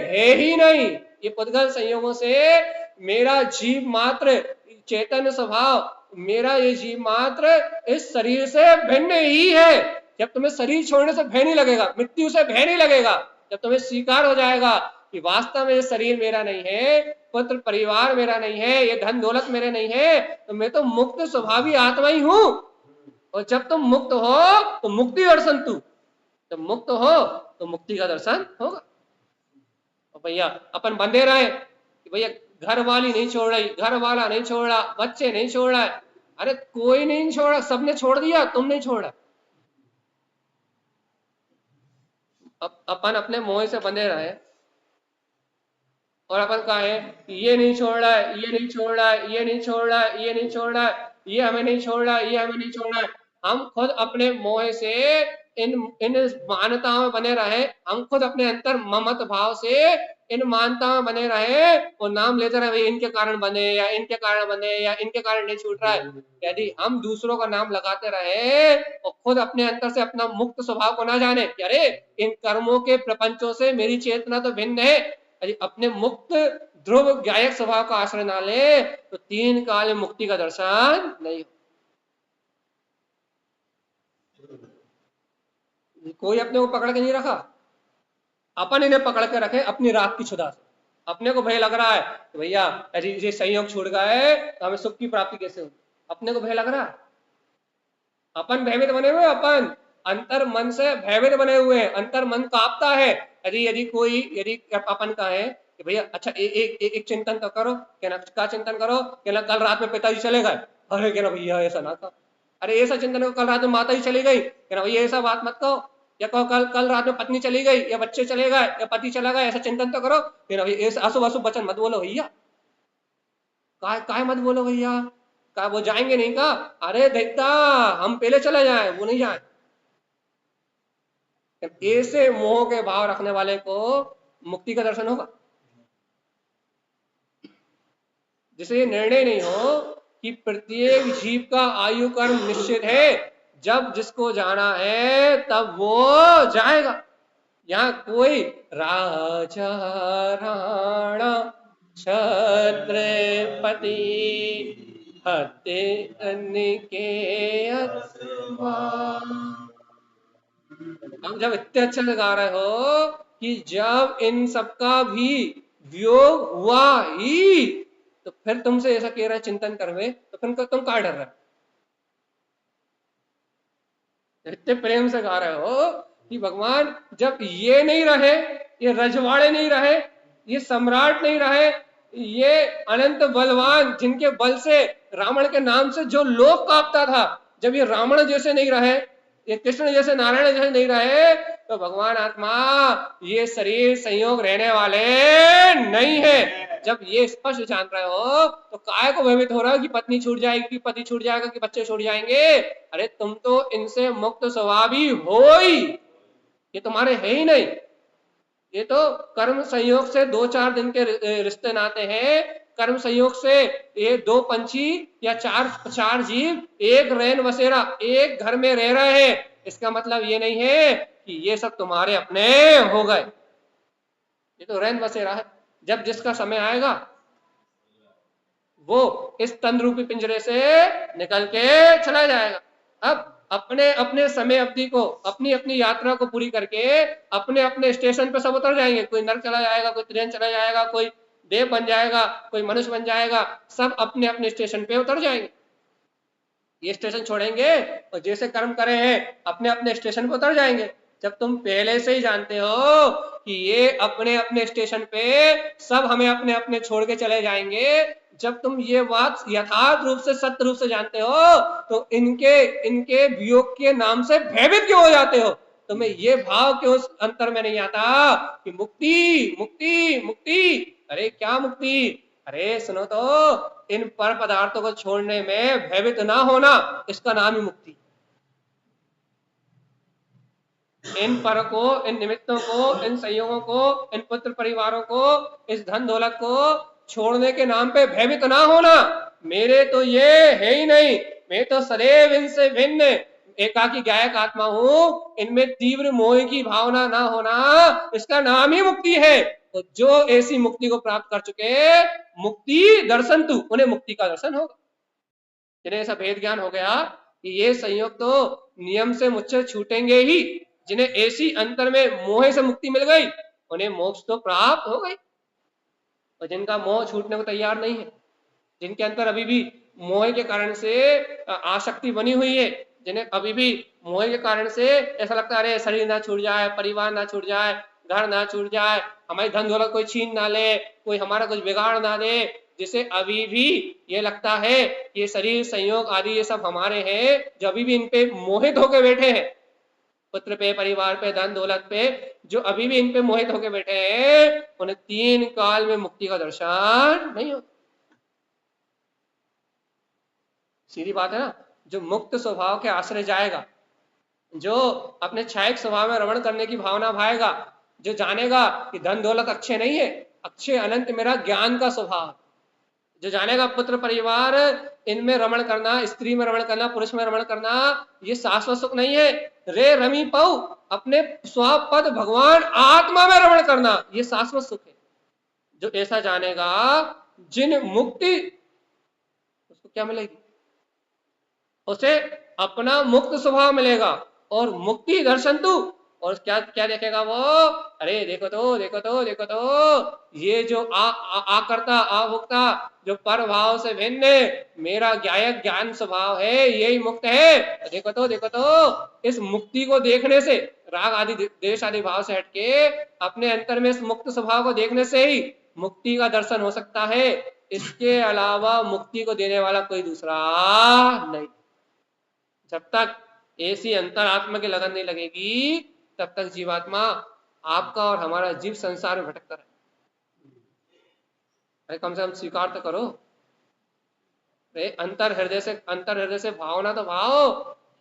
है ही नहीं, ये पुद्गल संयोगों से मेरा जीव मात्र चैतन्य स्वभाव, मेरा ये जीव मात्र इस शरीर से भिन्न ही है। जब तुम्हें शरीर छोड़ने से भय नहीं लगेगा, मृत्यु से भय नहीं लगेगा, जब तुम्हें स्वीकार हो जाएगा कि वास्तव में ये शरीर मेरा नहीं है, पुत्र परिवार मेरा नहीं है, ये धन दौलत मेरे नहीं है, तो मैं तो मुक्त स्वभावी आत्मा ही हूं। और जब तुम मुक्त हो तो मुक्ति दर्शन तू, जब मुक्त हो तो मुक्ति का दर्शन होगा। और भैया अपन बंधे रहे कि भैया घर वाली नहीं छोड़ रही, घर वाला नहीं छोड़ रहा, बच्चे नहीं छोड़ रहा है, अरे कोई नहीं छोड़ा, सबने छोड़ दिया, तुम नहीं छोड़ा। अपन अपने मोह से बंधे रहे और अपन कहा है कि ये नहीं छोड़ रहा है, ये नहीं छोड़ रहा है, ये नहीं छोड़ रहा है, ये नहीं छोड़ रहा है, ये हमें नहीं छोड़ रहा है, ये हमें नहीं छोड़ रहा है। हम खुद अपने मोह से इन इन मान्यताओं में बने रहे, हम खुद अपने अंतर ममत भाव से इन मान्यताओं में बने रहे और नाम लेते रहे इनके कारण बने या इनके कारण बने या इनके कारण नहीं छूट रहा है। यदि हम दूसरों का नाम लगाते रहे और खुद अपने अंतर से अपना मुक्त स्वभाव को ना जाने कि अरे इन कर्मों के प्रपंचों से मेरी चेतना तो भिन्न है, यदि अपने मुक्त ध्रुव गायक स्वभाव का आश्रय ना ले तो तीन काल में मुक्ति का दर्शन नहीं। कोई अपने को पकड़ के नहीं रखा, अपन इन्हें पकड़ के रखे अपनी रात की क्षुधा से। अपने को भय लग रहा है कि भैया यदि ये संयोग छूट गए तो हमें सुख की प्राप्ति कैसे होगी, अपने को भय लग रहा है। अपन भयभीत बने हुए, अपन अंतर मन से भयभीत बने हुए हैं, अंतर मन कांपता है। यदि अपन का है कि भैया अच्छा एक चिंतन तो करो, क्या ना का चिंतन करो, क्या ना कल रात में पिताजी चले गए, अरे क्या ना भैया ऐसा ना कहो, अरे ऐसा चिंतन करो, कल रात में माता जी चली गई, क्या ना भैया ऐसा बात मत कहो, या कहो कल रात में पत्नी चली गई या बच्चे चले गए या पति चला गया, ऐसा चिंतन तो करो, क्या ना भैया ऐसा अशुभ अशुभ वचन मत बोलो भैया, काय मत बोलो भैया, का वो जाएंगे नहीं का, अरे देखता हम पहले चले जाए वो नहीं जाए। ऐसे मोह के भाव रखने वाले को मुक्ति का दर्शन होगा। जिसे ये निर्णय नहीं हो कि प्रत्येक जीव का आयु कर्म निश्चित है, जब जिसको जाना है तब वो जाएगा। यहाँ कोई राजा राणा छत्रपति हत्या के हम जब इतने अच्छे से गा रहे हो कि जब इन सबका भी वियोग हुआ ही तो फिर तुमसे ऐसा कह रहा है चिंतन करवे, तो फिर तुम कहाँ डर रहे हो? इतने प्रेम से गा रहे हो कि भगवान जब ये नहीं रहे, ये रजवाड़े नहीं रहे, ये सम्राट नहीं रहे, ये अनंत बलवान जिनके बल से रावण के नाम से जो लोक कांपता था, जब ये रावण जैसे नहीं रहे, ये कृष्ण जैसे नारायण जैसे नहीं रहे, तो भगवान आत्मा ये शरीर संयोग रहने वाले नहीं है। जब ये स्पष्ट जान रहे हो तो काय को भयभीत हो रहा है कि पत्नी छूट जाएगी, पति छूट जाएगा, कि बच्चे छूट जाएंगे। अरे तुम तो इनसे मुक्त स्वभावी हो ही, ये तुम्हारे है ही नहीं। ये तो कर्म संयोग से 2-4 दिन के रिश्ते नाते हैं, कर्म संयोग से ये 2 पंछी या 4 जीव एक रैन बसेरा एक घर में रह रहे हैं। इसका मतलब ये नहीं है कि ये सब तुम्हारे अपने हो गए, ये तो रैन बसेरा है। जब जिसका समय आएगा वो इस तन रूपी पिंजरे से निकल के चला जाएगा। अब अपने अपने समय अवधि को, अपनी अपनी यात्रा को पूरी करके अपने अपने स्टेशन पे सब उतर जाएंगे। कोई नरक चला जाएगा, कोई ट्रेन चला जाएगा, कोई देव बन जाएगा, कोई मनुष्य बन जाएगा, सब अपने अपने स्टेशन पे उतर जाएंगे। ये स्टेशन छोड़ेंगे और जैसे कर्म करे हैं अपने अपने स्टेशन पे उतर जाएंगे। जब तुम पहले से ही जानते हो कि ये अपने अपने स्टेशन पे सब हमें अपने अपने छोड़ के चले जाएंगे, जब तुम ये बात यथार्थ रूप से सत्य रूप से जानते हो तो इनके वियोग के नाम से भयभीत क्यों हो जाते हो? तुम्हें ये भाव क्यों अंतर में नहीं आता कि मुक्ति मुक्ति मुक्ति? अरे क्या मुक्ति? अरे सुनो तो, इन पर पदार्थों को छोड़ने में भयभीत ना होना, इसका नाम ही मुक्ति। इन पर को, इन निमित्तों को, इन संयोगों को, इन पुत्र परिवारों को, इस धन दौलत को छोड़ने के नाम पे भयभीत ना होना। मेरे तो ये है ही नहीं, मैं तो सदैव इनसे भिन्न एकाकी गायक आत्मा हूं। इनमें तीव्र मोह की भावना ना होना, इसका नाम ही मुक्ति है। तो जो ऐसी मुक्ति को प्राप्त कर चुके, मुक्ति दर्शन तू, उन्हें मुक्ति का दर्शन होगा। जिन्हें ऐसा भेद ज्ञान हो गया कि ये संयोग तो नियम से मुझसे छूटेंगे ही, जिन्हें ऐसी अंतर में मोह से मुक्ति मिल गई, उन्हें मोक्ष तो प्राप्त हो गई। और जिनका मोह छूटने को तैयार नहीं है, जिनके अंदर अभी भी मोह के कारण से आसक्ति बनी हुई है, जिन्हें अभी भी मोह के कारण से ऐसा लगता है अरे शरीर ना छूट जाए, परिवार ना छूट जाए, घर ना छूट जाए, हमारी धन दौलत कोई छीन ना ले, कोई हमारा कुछ बिगाड़ ना दे, जिसे अभी भी ये लगता है ये शरीर संयोग आदि ये सब हमारे हैं, जो अभी भी इन पे मोहित होकर बैठे हैं, पुत्र पे, परिवार पे, धन दौलत पे, जो अभी भी इन पे मोहित होकर बैठे हैं, उन्हें 3 काल में मुक्ति का दर्शन नहीं होता। सीधी बात है ना। जो मुक्त स्वभाव के आश्रय जाएगा, जो अपने क्षयिक स्वभाव में रमण करने की भावना भाएगा, जो जानेगा कि धन दौलत अच्छे नहीं है, अच्छे अनंत मेरा ज्ञान का स्वभाव, जो जानेगा पुत्र परिवार इनमें रमण करना, स्त्री में रमण करना, पुरुष में रमण करना, ये शाश्वत सुख नहीं है। रे रमी पाऊ, अपने स्वपद भगवान आत्मा में रमण करना, ये शाश्वत सुख है। जो ऐसा जानेगा, जिन मुक्ति, उसको क्या मिलेगी? उसे अपना मुक्त स्वभाव मिलेगा और मुक्ति दर्शन तू। और क्या क्या देखेगा वो? अरे देखो तो, देखो तो, देखो तो, ये जो आकर्ता आभुक्ता, जो पर भाव से भिन्न मेरा ज्ञायक ज्ञान स्वभाव है, यही मुक्त है। देखो तो, देखो तो, इस मुक्ति को देखने से, राग आदि देश आदि भाव से हटके अपने अंतर में इस मुक्त स्वभाव को देखने से ही मुक्ति का दर्शन हो सकता है। इसके अलावा मुक्ति को देने वाला कोई दूसरा नहीं। जब तक ऐसी अंतरात्मा की लगन नहीं लगेगी, तब तक जीवात्मा, आपका और हमारा जीव संसार में भटकता रहे। अरे कम से कम स्वीकार तो करो। अरे अंतर हृदय से भावना तो भाव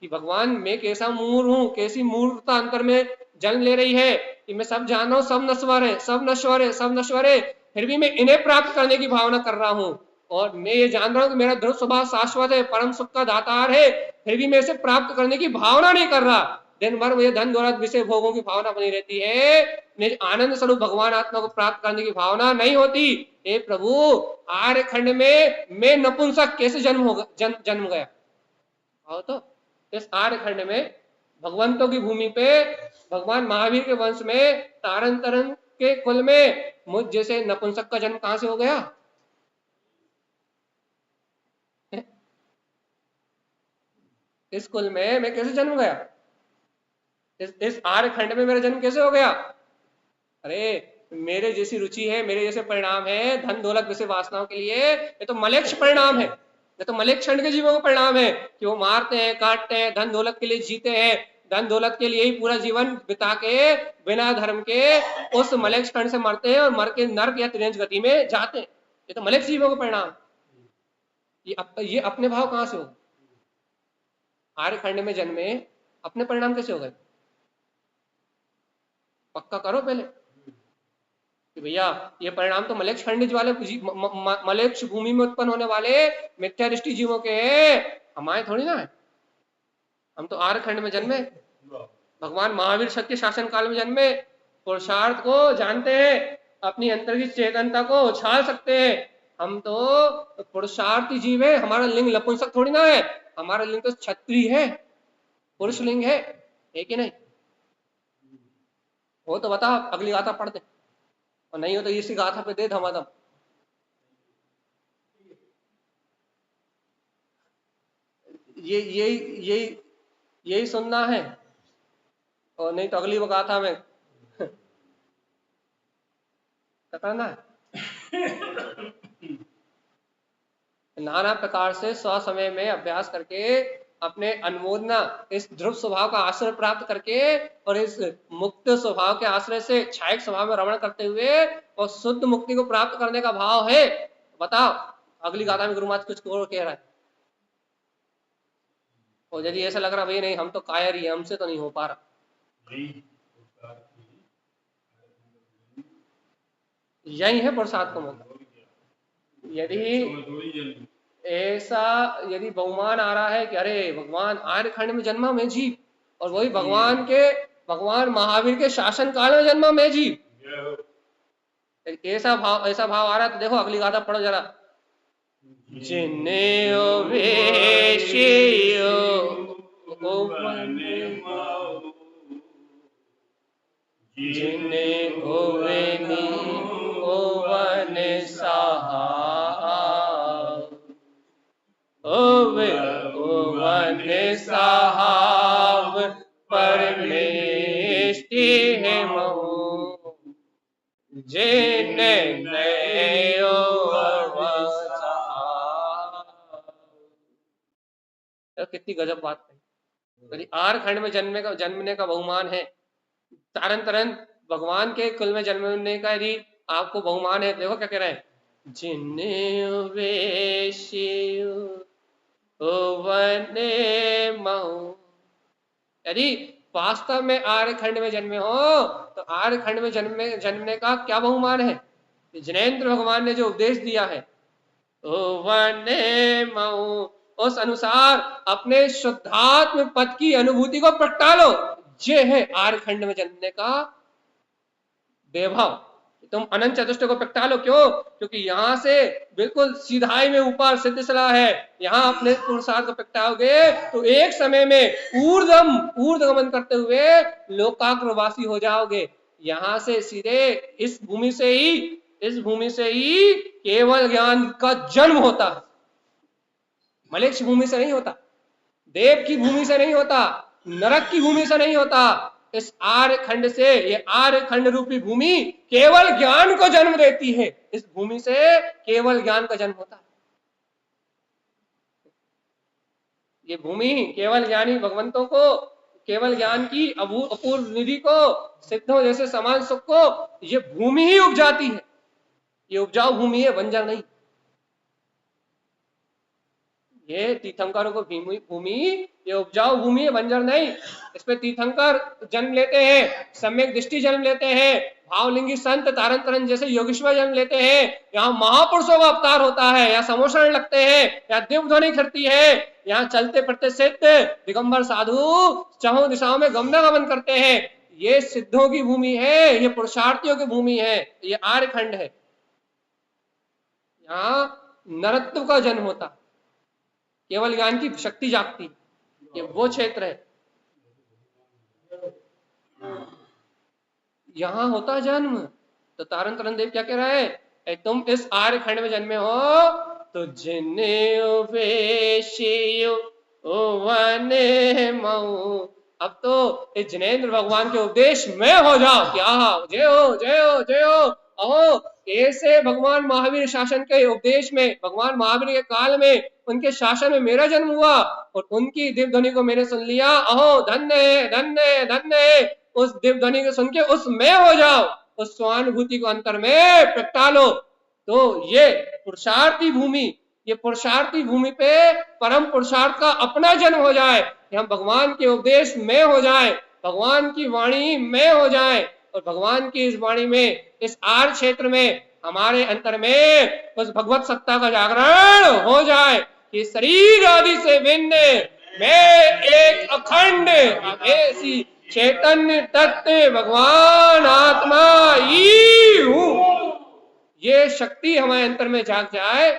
कि भगवान मैं कैसा मूर हूं, कैसी मूर्खता अंतर में जन्म ले रही है कि मैं सब जान रहा हूं, सब नश्वर है, सब नश्वर है, सब नश्वर है, फिर भी मैं इन्हें प्राप्त करने की भावना कर रहा हूं। और मैं ये जान रहा हूं कि मेरा ध्रुव स्वभाव शाश्वत है, परम सुख का दातार है, फिर भी मैं इसे प्राप्त करने की भावना नहीं कर रहा। दिन भर मुझे धन दौलत विषय भोगों की भावना बनी रहती है, निज आनंद स्वरूप भगवान आत्मा को प्राप्त करने की भावना नहीं होती। हे प्रभु, आर्य खंड में मैं नपुंसक कैसे जन्म गया? आओ तो, इस आर्य खंड में भगवंतों की भूमि पे, भगवान महावीर के वंश में, तारन तरन के कुल में मुझ जैसे नपुंसक का जन्म कहां से हो गया? इस कुल में मैं कैसे जन्म गया? इस आर्य खंड में मेरा जन्म कैसे हो गया? अरे मेरे जैसी रुचि है, मेरे जैसे परिणाम है धन दौलत विषय वासनाओं के लिए, ये तो मलेच्छ परिणाम है, ये तो मलेच्छ खंड के जीवों का परिणाम है कि वो मारते हैं, काटते हैं, धन दौलत के लिए जीते हैं, धन दौलत के लिए ही पूरा जीवन बिता के बिना धर्म के उस मलेच्छ खंड से मरते हैं और मर के नर्क या त्रिंज गति में जाते हैं। ये तो मलेच्छ जीवों का परिणाम। ये अपने भाव कहां से हो? आर्य खंड में जन्मे, अपने परिणाम कैसे हो गए? पक्का करो पहले कि भैया ये परिणाम तो मलेच्छ खंडिज वाले मलेच्छ भूमि में उत्पन्न होने वाले मिथ्या दृष्टि जीवों के हैं, हमारे थोड़ी ना है। हम तो आर्य खंड में जन्मे, भगवान महावीर सत्य शासन काल में जन्मे, पुरुषार्थ को जानते हैं, अपनी अंतर की चेतनता को उछाल सकते हैं। हम तो पुरुषार्थी जीव है, हमारा लिंग नपुंसक थोड़ी ना है, हमारा लिंग तो क्षत्रिय है, पुरुष लिंग है कि नहीं? वो तो बता, अगली गाथा पढ़ दे, और नहीं हो तो इसी गाथा पे दे धमाधम। यही सुनना है, और नहीं तो अगली गाथा में करना है। नाना प्रकार से स्व समय में अभ्यास करके अपने अनुमोदना इस ध्रुव स्वभाव का आश्रय प्राप्त करके और इस मुक्त स्वभाव के आश्रय से क्षयिक स्वभाव में रमण करते हुए और शुद्ध मुक्ति को प्राप्त करने का भाव है। बताओ अगली गाथा में गुरु महाराज कुछ और कह रहा है, और यदि ऐसा लग रहा भाई नहीं हम तो कायर ही, हमसे तो नहीं हो पा रहा, यही है पुरुषार्थ का मतलब। यदि ऐसा यदि बहुमान आ रहा है कि अरे भगवान आर्यखंड में जन्मा मैं जीव, और वही भगवान महावीर के शासन काल में जन्मा मैं जीव, ऐसा भाव आ रहा है तो देखो अगली गाथा पढ़ो जरा। जिन्ने जिन्ने ओवेनी ओवन सहा ओवे ओवन सहाव परमेष्टि है महु जिन्ने नयो कितनी गजब बात है। यदि आर खंड में जन्मने का बहुमान है, तारन तरन भगवान के कुल में जन्मने का यदि आपको बहुमान है, देखो क्या कह रहे हैं, जिन्ने यदि वास्तव में आर्य खंड में जन्मे हो तो आर्य खंड में जन्मने का क्या बहुमान है। जिनेन्द्र भगवान ने जो उपदेश दिया है, उस अनुसार अपने शुद्धात्म पद की अनुभूति को प्रगटा लो। ये है आर्य खंड में जन्मने का वैभव। तुम अनंत चतुष्ट को प्रगटा लो। क्यों? क्योंकि यहां से बिल्कुल सीधाई में ऊपर सिद्ध सलाह है, यहां अपने पुरुषार्थ को प्रगटाओगे तो एक समय में ऊर्ध्वगमन करते हुए लोकाग्रवासी हो जाओगे। यहां से सीधे इस भूमि से ही केवल ज्ञान का जन्म होता है। मलेच्छ भूमि से नहीं होता, देव की भूमि से नहीं होता, नरक की भूमि से नहीं होता। इस आर्य खंड से, ये आर्य खंड रूपी भूमि केवल ज्ञान को जन्म देती है। इस भूमि से केवल ज्ञान का जन्म होता है। ये भूमि केवल ज्ञानी भगवंतों को, केवल ज्ञान की अपूर्व निधि को, सिद्धों जैसे समान सुख को ये भूमि ही उपजाती है। ये उपजाऊ भूमि है, बंजर नहीं। ये तीर्थंकरों को भूमि ये उपजाऊ भूमि है, बंजर नहीं। इसमें तीर्थंकर जन्म लेते हैं, सम्यक दृष्टि जन्म लेते हैं, भावलिंगी संत तारन तरन जैसे योगेश्वर जन्म लेते हैं। यहाँ महापुरुषों का अवतार होता है, यहाँ समोषण लगते हैं, यहाँ दिव्य ध्वनि करती है, यहाँ चलते फिरते सिद्ध दिगंबर साधु चारों दिशाओं में गमनागमन करते हैं। ये सिद्धों की भूमि है, ये पुरुषार्थियों की भूमि है, ये आर्य खंड है। यहाँ नरत्व का जन्म होता, केवल ज्ञान की शक्ति जागती, ये वो क्षेत्र है। यहां होता जन्म। तो तारन तरन देव क्या कह रहा है, तुम इस आर्य खंड में जन्मे हो तो अब तो इस जिनेन्द्र भगवान के उपदेश में हो जाओ। क्या जय हो जय हो जय हो। अहो ऐसे भगवान महावीर शासन के उपदेश में, भगवान महावीर के काल में, उनके शासन में मेरा जन्म हुआ और उनकी दिव्य ध्वनि को मैंने सुन लिया। अहो धन्य धन्य धन्य। उस दिव्य ध्वनि को सुन के उसमें हो जाओ, उस स्वानुभूति को अंतर में प्रगटा लो। तो ये पुरुषार्थी भूमि, ये पुरुषार्थी भूमि पे परम पुरुषार्थ का अपना जन्म हो जाए, हम भगवान के उपदेश में हो जाए, भगवान की वाणी में हो जाए, और भगवान की इस वाणी में, इस आर्य क्षेत्र में हमारे अंतर में उस भगवत सत्ता का जागरण हो जाए कि शरीर आदि से भिन्न मैं एक अखंड ऐसी चैतन्य तत्व भगवान आत्मा ही हूं। ये शक्ति हमारे अंतर में जाग जाए,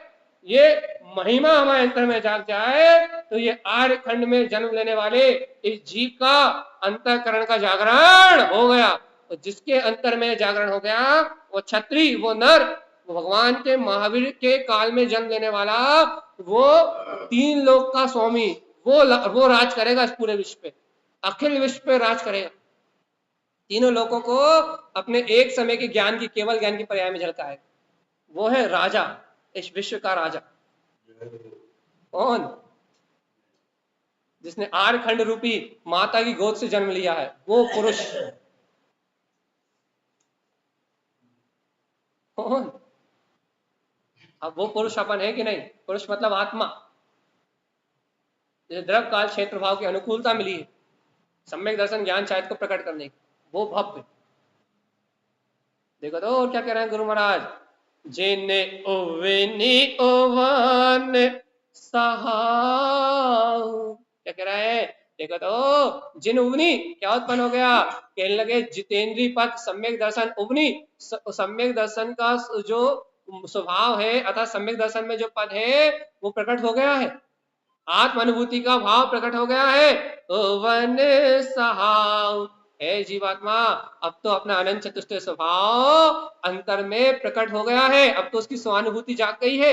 ये महिमा हमारे अंतर में जाग जाए, तो ये आर्य खंड में जन्म लेने वाले इस जीव का अंतःकरण का जागरण हो गया। तो जिसके अंतर में जागरण हो गया वो क्षत्रिय, वो नर, वो भगवान के महावीर के काल में जन्म लेने वाला, वो तीन लोक का स्वामी, वो राज करेगा इस पूरे विश्व पे, अखिल विश्व पे राज करेगा। तीनों लोगों को अपने एक समय के ज्ञान की, केवल ज्ञान की पर्याय में झलकाएगा। वो है राजा, इस विश्व का राजा। कौन? जिसने आर्य खंड रूपी माता की गोद से जन्म लिया है, वो पुरुष। कौन? अब वो पुरुष अपन है कि नहीं? पुरुष मतलब आत्मा। जैसे द्रव काल क्षेत्र भाव की अनुकूलता मिली है, सम्यक दर्शन ज्ञान शायद को प्रकट करने की, वो भव्य। देखो तो और क्या कह रहे हैं गुरु महाराज, जिने ओवनी ओवन सहाऊ, क्या कह रहा है, देखो तो जिन उवनी क्या उत्पन्न हो गया, कहने लगे जितेंद्रीय पद सम्यक दर्शन उवनी, सम्यक दर्शन का जो स्वभाव है अर्थात सम्यक दर्शन में जो पद है वो प्रकट हो गया है, आत्म अनुभूति का भाव प्रकट हो गया है। ओवन सहाऊ है जीवात्मा, अब तो अपना अनंत चतुष्ट स्वभाव अंतर में प्रकट हो गया है, अब तो उसकी स्वानुभूति जाग गई है,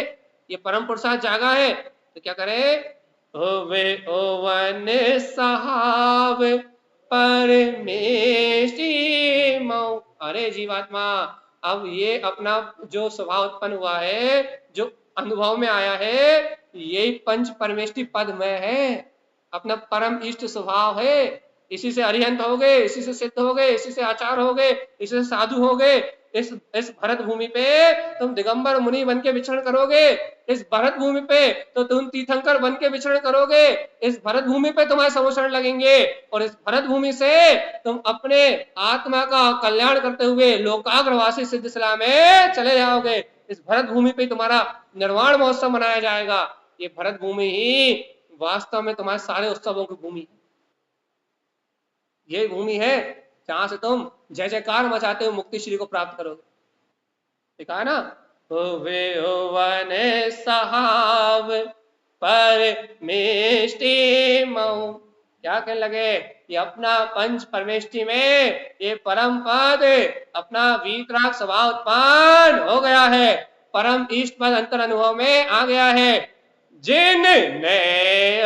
ये परम पुरुषार्थ जागा है। तो क्या करे, ओवे ओवन सहाव परमेष्टि मऊ, अरे जीवात्मा अब ये अपना जो स्वभाव उत्पन्न हुआ है, जो अनुभव में आया है, यही पंच परमेष्टि पद में है, अपना परम इष्ट स्वभाव है, इसी से अरिहंत हो गए, इसी से सिद्ध हो गए, इसी से आचार हो गए, इसी से साधु हो गए। इस भरत भूमि पे तुम दिगंबर मुनि बन के विचरण करोगे, इस भरत भूमि पे तो तुम तीर्थंकर बन के विचरण करोगे, इस भरत भूमि पे तुम्हारे समोषण लगेंगे, और इस भरत भूमि से तुम अपने आत्मा का कल्याण करते हुए लोकाग्रवासी सिद्ध सला में चले जाओगे। इस भरत भूमि पे तुम्हारा निर्वाण महोत्सव मनाया जाएगा। ये भरत भूमि ही वास्तव में तुम्हारे सारे उत्सवों की भूमि है, ये भूमि है जहां से तुम जय जयकार मचाते हो मुक्ति श्री को प्राप्त करोगे। ठीक है ना, वे वन सहाव परमेष्टि मऊ, क्या कहने लगे, ये अपना पंच परमेष्टि में ये परम पद अपना वीतराग स्वभाव उत्पन्न हो गया है, परम इष्ट पद अंतर अनुभव में आ गया है। जिन ने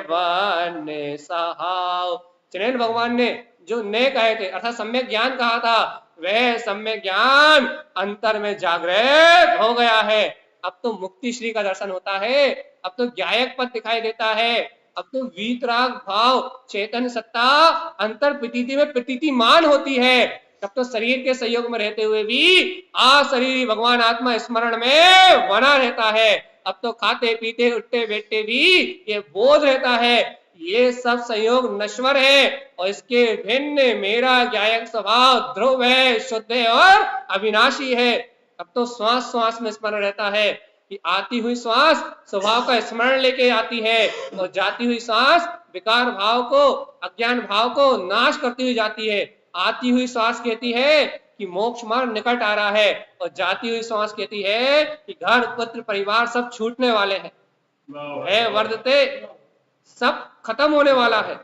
वन सहाव, जिन भगवान ने जो ने कहे थे अर्थात सम्यक ज्ञान कहा था, वह सम्यक ज्ञान अंतर में जागृत हो गया है। अब तो मुक्ति श्री का दर्शन होता है, अब तो ज्ञायक पद दिखाई देता है, अब तो वीतराग भाव चेतन सत्ता अंतर प्रतीति में प्रतीतिमान होती है। अब तो शरीर के सहयोग में रहते हुए भी शरीर भगवान आत्मा स्मरण में बना रहता है। अब तो खाते पीते उठते बैठते भी ये बोध रहता है, ये सब संयोग नश्वर है, और इसके भिन्न मेरा ज्ञायक स्वभाव ध्रुव है, शुद्ध है और अविनाशी है। अब तो श्वास श्वास में स्मरण रहता है कि आती हुई श्वास स्वभाव का स्मरण लेके आती है, और जाती हुई श्वास विकार भाव को अज्ञान भाव को नाश करती हुई जाती है। आती हुई श्वास कहती है कि मोक्ष मार्ग निकट आ रहा है, और जाती हुई श्वास कहती है कि घर पुत्र परिवार सब छूटने वाले हैं, है वर्धते सब खत्म होने वाला है,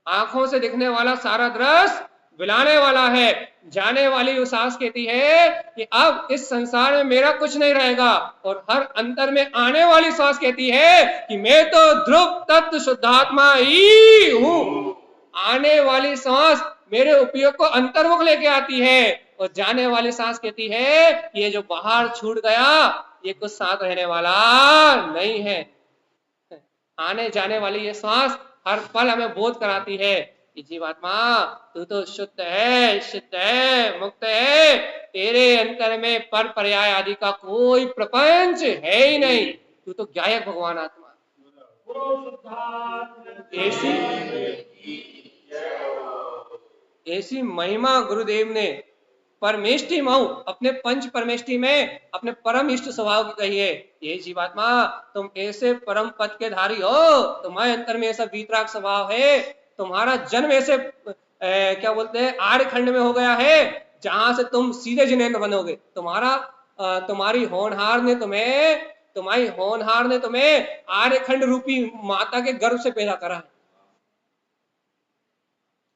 आंखों से दिखने वाला सारा दृश्य विलाने वाला है। जाने वाली वो सांस कहती है कि अब इस संसार में मेरा कुछ नहीं रहेगा, और हर अंतर में आने वाली सांस कहती है कि मैं तो ध्रुव तत्व शुद्धात्मा ही हूं। आने वाली सांस मेरे उपयोग को अंतर्मुख लेके आती है, और जाने वाली सांस कहती है कि ये जो बाहर छूट गया ये कुछ साथ रहने वाला नहीं है। आने जाने वाली ये सांस हर पल हमें बोध कराती है कि जीवात्मा तू तो शुद्ध है, सिद्ध है, मुक्त है, तेरे अंतर में पर पर्याय आदि का कोई प्रपंच है ही नहीं, तू तो ज्ञायक भगवान आत्मा। ऐसी महिमा गुरुदेव ने परमेष्टि मऊ अपने पंच परमेष्टि में अपने परम इष्ट स्वभाव की कही है। ये जीवात्मा तुम ऐसे परम पद के धारी हो, तुम्हारे अंतर में ऐसा वीतराग स्वभाव है, तुम्हारा जन्म ऐसे क्या बोलते हैं आर्य खंड में हो गया है जहां से तुम सीधे जिनेन्द्र बनोगे। तुम्हारी होनहार ने तुम्हें आर्य खंड रूपी माता के गर्भ से पैदा करा है।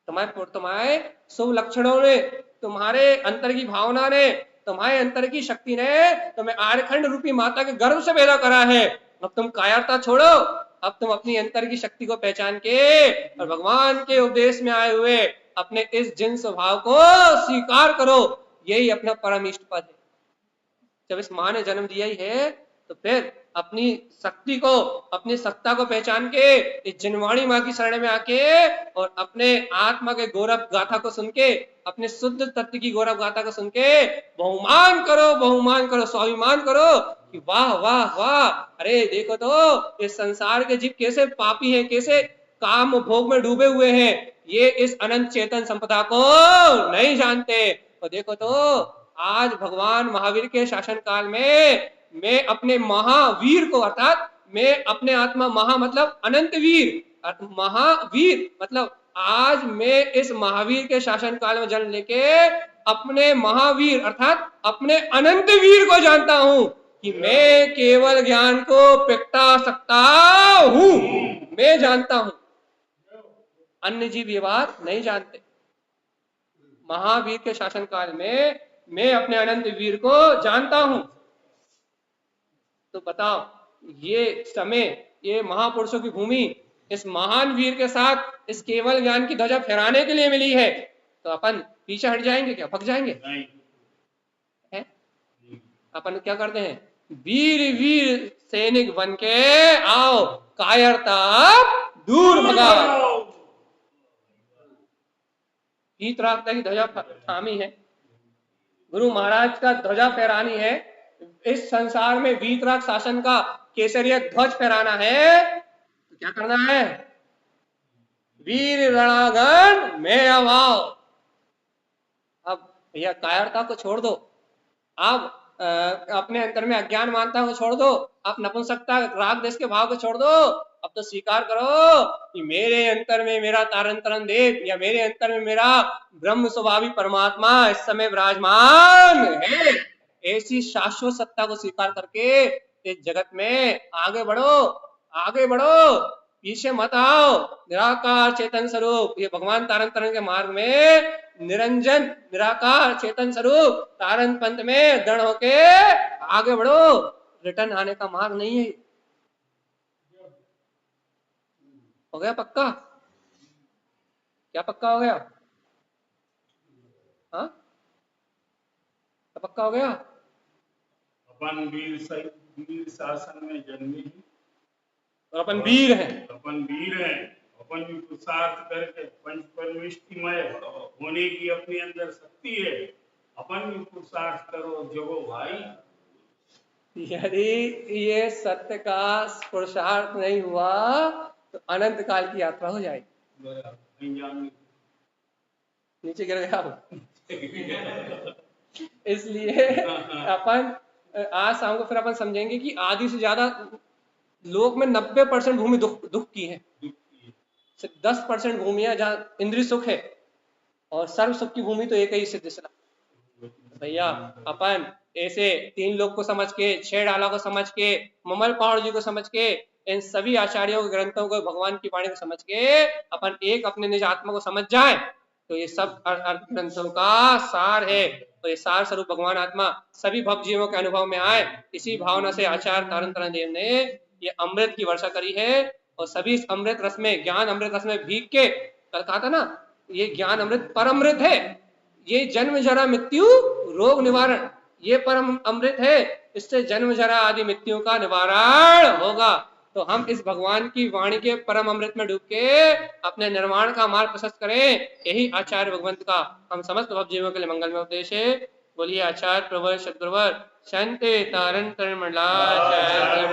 तुम्हारे शुभ लक्षणों ने, तुम्हारे अंतर की भावना ने, तुम्हारे अंतर की शक्ति ने तुम्हें आर्यखंड रूपी माता के गर्भ से पैदा करा है। अब तुम कायरता छोड़ो, अब तुम अपनी अंतर की शक्ति को पहचान के और भगवान के उपदेश में आए हुए अपने इस जिन स्वभाव को स्वीकार करो, यही अपना परम इष्ट पद है। जब इस माँ ने जन्म दिया ही है तो फिर अपनी शक्ति को, अपनी सत्ता को पहचान के इस जिनवाणी माँ की शरण में आके और अपने आत्मा के गौरव गाथा को सुन के, अपने शुद्ध तत्व की गौरव गाथा को सुन के बहुमान करो, स्वाभिमान करो कि वाह वाह वाह, अरे देखो तो इस संसार के जीव कैसे पापी हैं, कैसे काम भोग में डूबे हुए हैं, ये इस अनंत चेतन संपदा को नहीं जानते। तो देखो तो आज भगवान महावीर के शासन काल में मैं अपने महावीर को, अर्थात मैं अपने आत्मा महा मतलब अनंत वीर, महावीर मतलब आज मैं इस महावीर के शासन काल में जन्म लेके अपने महावीर अर्थात अपने अनंत वीर को जानता हूं कि मैं केवल ज्ञान को प्रगटा सकता हूं। मैं जानता हूं, अन्य जीव ये बात नहीं जानते। महावीर के शासन काल में मैं अपने अनंत वीर को जानता हूं। तो बताओ, ये समय, ये महापुरुषों की भूमि इस महान वीर के साथ इस केवल ज्ञान की ध्वजा फहराने के लिए मिली है, तो अपन पीछे हट जाएंगे क्या, भग जाएंगे? नहीं। है? अपन क्या करते हैं, वीर वीर सैनिक बन के आओ, कायरता दूर भगाओ। वीतरागता की ध्वजा थामी है, गुरु महाराज का ध्वजा फहरानी है, इस संसार में वीतराग शासन का केसरिया ध्वज फहराना है, तो क्या करना है, वीर रणांगण में आओ। अब भैया कायरता को छोड़ दो, आप अपने अंतर में अज्ञान मानता को छोड़ दो, आप नपुंसकता राग देश के भाव को छोड़ दो। अब तो स्वीकार करो कि मेरे अंतर में मेरा तारण तरण देव या मेरे अंतर में मेरा ब्रह्म स्वभावी परमात्मा इस समय विराजमान है। ऐसी शाश्वत सत्ता को स्वीकार करके इस जगत में आगे बढ़ो, आगे बढ़ो, पीछे मत आओ। निराकार चेतन स्वरूप, ये भगवान तारण तरण के मार्ग में निरंजन निराकार चेतन स्वरूप तारण पंथ में दृढ़ होके आगे बढ़ो। रिटर्न आने का मार्ग नहीं है। हो गया पक्का? क्या पक्का हो गया? हाँ, पक्का हो गया? अपन वीर शासन में जन्मे हैं और अपन वीर हैं, अपन वीर हैं, अपन भी पुरुषार्थ करके पंच परमेष्टिमय होने की अपने अंदर शक्ति है, अपन भी पुरुषार्थ करो जगो भाई। यदि ये सत्य का पुरुषार्थ नहीं हुआ तो अनंत काल की यात्रा हो जाएगी। नीचे गिर गया हूं। इसलिए अपन आज शाम को फिर अपन समझेंगे कि आधी से ज्यादा लोक में 90% भूमि दुख की है, सिर्फ 10% भूमियां जहां इंद्रिय सुख है, और सर्व सुख की भूमि तो एक ही सिद्ध। भैया अपन ऐसे 3 लोग को समझ के, 6 डाला को समझ के, ममल पहाड़ जी को समझ के, इन सभी आचार्यों के ग्रंथों को, भगवान की वाणी को समझ के अपन एक अपने निज आत्मा को समझ जाए तो ये सब अर्थ ग्रंथों का सार है। तो ये सार स्वरूप भगवान आत्मा सभी भक्त जीवों के अनुभव में आए, इसी भावना से आचार्य तारण तरण देव ने ये अमृत की वर्षा करी है। और सभी इस अमृत रस में, ज्ञान अमृत रस में भीग के, कल कहा था ना, ये ज्ञान अमृत परम अमृत है, ये जन्म जरा मृत्यु रोग निवारण, ये परम अमृत है, इससे जन्म जरा आदि मृत्यु का निवारण होगा। तो हम इस भगवान की वाणी के परम अमृत में डूब के अपने निर्माण का मार्ग प्रशस्त करें, यही आचार्य भगवंत का हम समस्त भक्त जीवों के लिए मंगल में उपदेश है। बोलिए आचार्य प्रवर सदगुरुवर शांति तारण तरण मंडलाचार्य